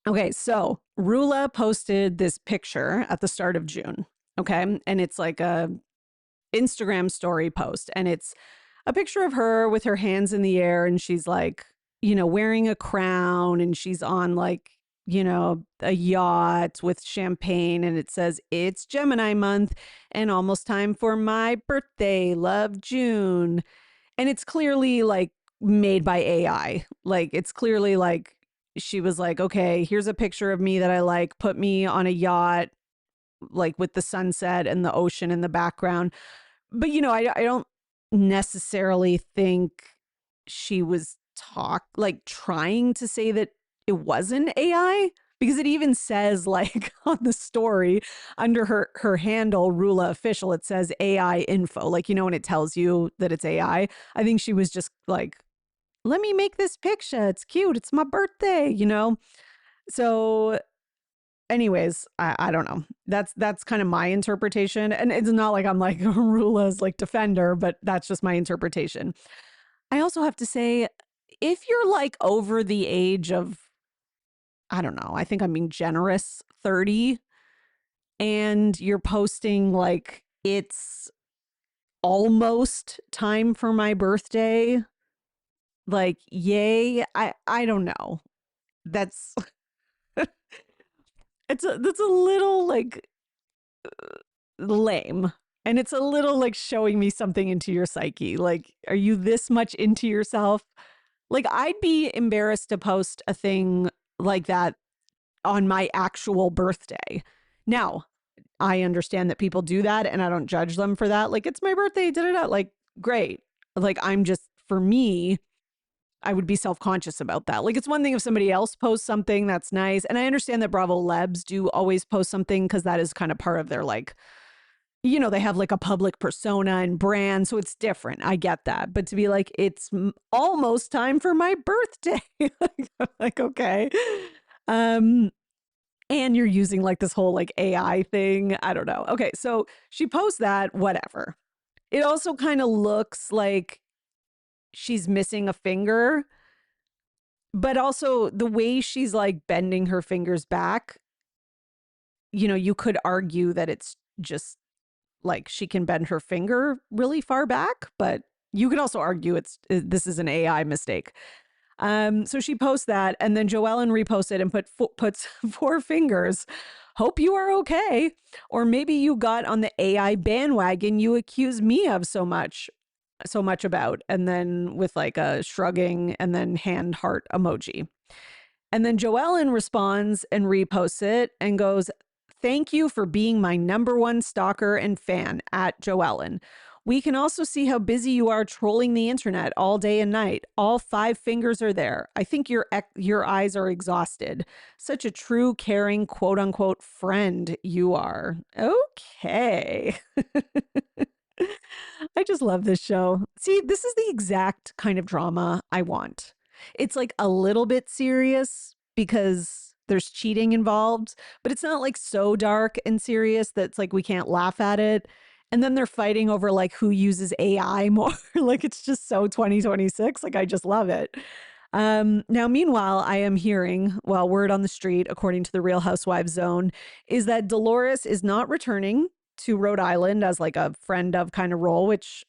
Okay, so Rula posted this picture at the start of June. Okay. And it's like a Instagram story post. And it's a picture of her with her hands in the air. And she's like, wearing a crown, and she's on like, a yacht with champagne, and it says, it's Gemini month and almost time for my birthday. Love, June. And it's clearly like made by AI. Like, it's clearly like she was like, okay, here's a picture of me that I like. Put me on a yacht, like with the sunset and the ocean in the background. But, I don't necessarily think she was trying to say that it wasn't AI, because it even says like on the story under her handle, Rula Official, it says AI info, like, when it tells you that it's AI. I think she was just like, let me make this picture. It's cute. It's my birthday, So anyways, I don't know. That's kind of my interpretation. And it's not like I'm like Rula's like defender, but that's just my interpretation. I also have to say, if you're like over the age of I don't know, I think I'm being generous, 30, and you're posting like it's almost time for my birthday. Like, yay. I don't know. That's that's a little like lame. And it's a little like showing me something into your psyche. Like, are you this much into yourself? Like, I'd be embarrassed to post a thing like that on my actual birthday. Now, I understand that people do that and I don't judge them for that. Like, it's my birthday, da da da. Like, great. Like, I'm just, for me, I would be self conscious about that. Like, it's one thing if somebody else posts something that's nice. And I understand that Bravo Lebs do always post something because that is kind of part of their, like, you know, they have like a public persona and brand. So it's different. I get that. But to be like, it's almost time for my birthday. Like, okay. And you're using like this whole like AI thing. I don't know. Okay. So she posts that, whatever. It also kind of looks like she's missing a finger, but also the way she's like bending her fingers back, you know, you could argue that it's just like she can bend her finger really far back, but you could also argue this is an AI mistake. So she posts that, and then Joellen reposted and puts 4 fingers. Hope you are okay. Or maybe you got on the AI bandwagon you accuse me of so much about. And then with like a shrugging and then hand heart emoji. And then Joellen responds and reposts it and goes, "Thank you for being my #1 stalker and fan at Joellen. We can also see how busy you are trolling the internet all day and night. All 5 fingers are there. I think your eyes are exhausted. Such a true, caring, quote unquote, friend you are." Okay. I just love this show. See, this is the exact kind of drama I want. It's like a little bit serious because there's cheating involved, but it's not like so dark and serious that's like we can't laugh at it. And then they're fighting over like who uses AI more. Like it's just so 2026. Like I just love it. Now, meanwhile, I am hearing, well, word on the street, according to the Real Housewives Zone, is that Dolores is not returning to Rhode Island as like a friend of kind of role, which,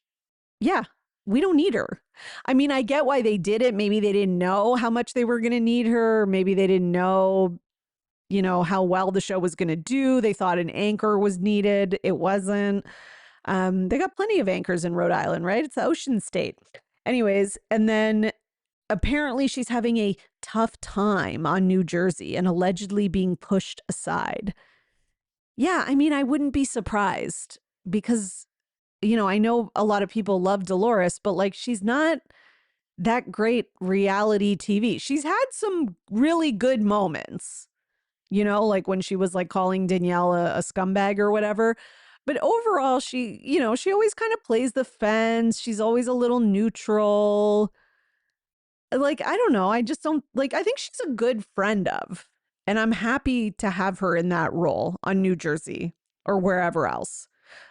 yeah, we don't need her. I mean, I get why they did it. Maybe they didn't know how much they were going to need her. Maybe they didn't know, you know, how well the show was going to do. They thought an anchor was needed. It wasn't. They got plenty of anchors in Rhode Island, right? It's the ocean state. Anyways, and then apparently she's having a tough time on New Jersey and allegedly being pushed aside. Yeah, I mean, I wouldn't be surprised because, you know, I know a lot of people love Dolores, but like she's not that great reality TV. She's had some really good moments, you know, like when she was like calling Danielle a scumbag or whatever. But overall, she, you know, she always kind of plays the fence. She's always a little neutral. Like, I don't know. I just don't like, I think she's a good friend of, and I'm happy to have her in that role on New Jersey or wherever else.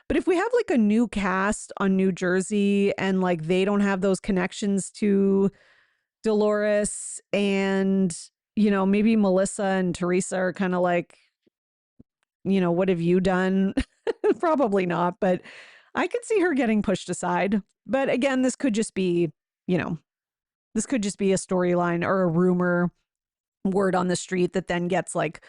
But if we have like a new cast on New Jersey and like they don't have those connections to Dolores and, you know, maybe Melissa and Teresa are kind of like, you know, what have you done? Probably not, but I could see her getting pushed aside. But again, this could just be, you know, this could just be a storyline or a rumor, word on the street that then gets like,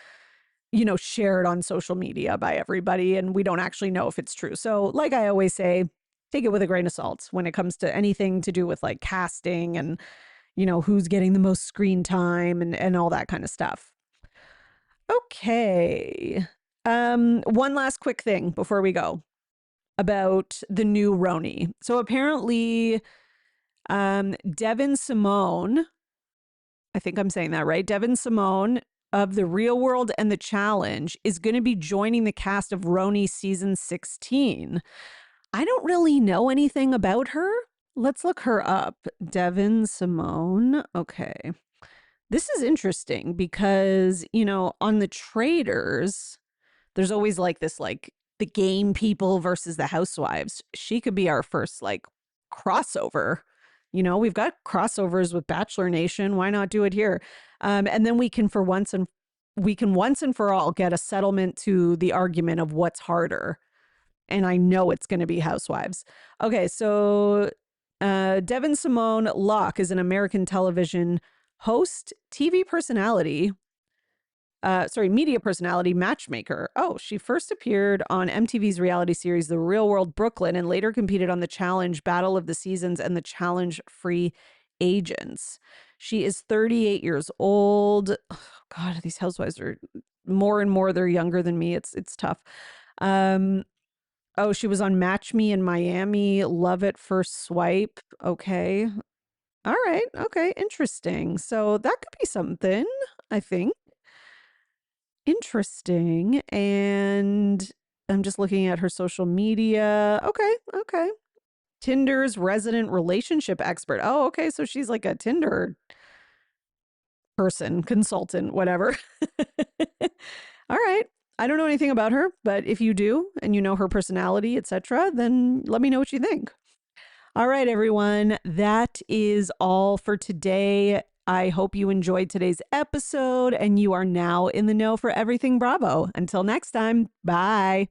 you know, shared on social media by everybody. And we don't actually know if it's true. So like I always say, take it with a grain of salt when it comes to anything to do with like casting and, you know, who's getting the most screen time and all that kind of stuff. Okay. One last quick thing before we go about the new RHONI. So apparently, Devin Simone, I think I'm saying that right. Devin Simone of The Real World and The Challenge is going to be joining the cast of RHONI season 16. I don't really know anything about her. Let's look her up. Devin Simone. Okay. This is interesting because, you know, on the Traders, there's always like this, like the game people versus the housewives. She could be our first like crossover You know, we've got crossovers with Bachelor Nation. Why not do it here? And then we can once and for all get a settlement to the argument of what's harder. And I know it's going to be Housewives. Okay, so Devin Simone Locke is an American television host, TV personality, media personality, matchmaker. Oh, she first appeared on MTV's reality series, The Real World Brooklyn, and later competed on the Challenge, Battle of the Seasons, and the Challenge Free Agents. She is 38 years old. Oh, God, these housewives are more and more, they're younger than me. It's tough. Oh, she was on Match Me in Miami, Love at First Swipe. Okay. All right. Okay. Interesting. So that could be something, I think. Interesting. And I'm just looking at her social media. Okay. Okay. Tinder's resident relationship expert. Oh, okay. So she's like a Tinder person, consultant, whatever. All right. I don't know anything about her, but if you do and you know her personality, etc., then let me know what you think. All right, everyone. That is all for today. I hope you enjoyed today's episode and you are now in the know for everything Bravo. Until next time, bye.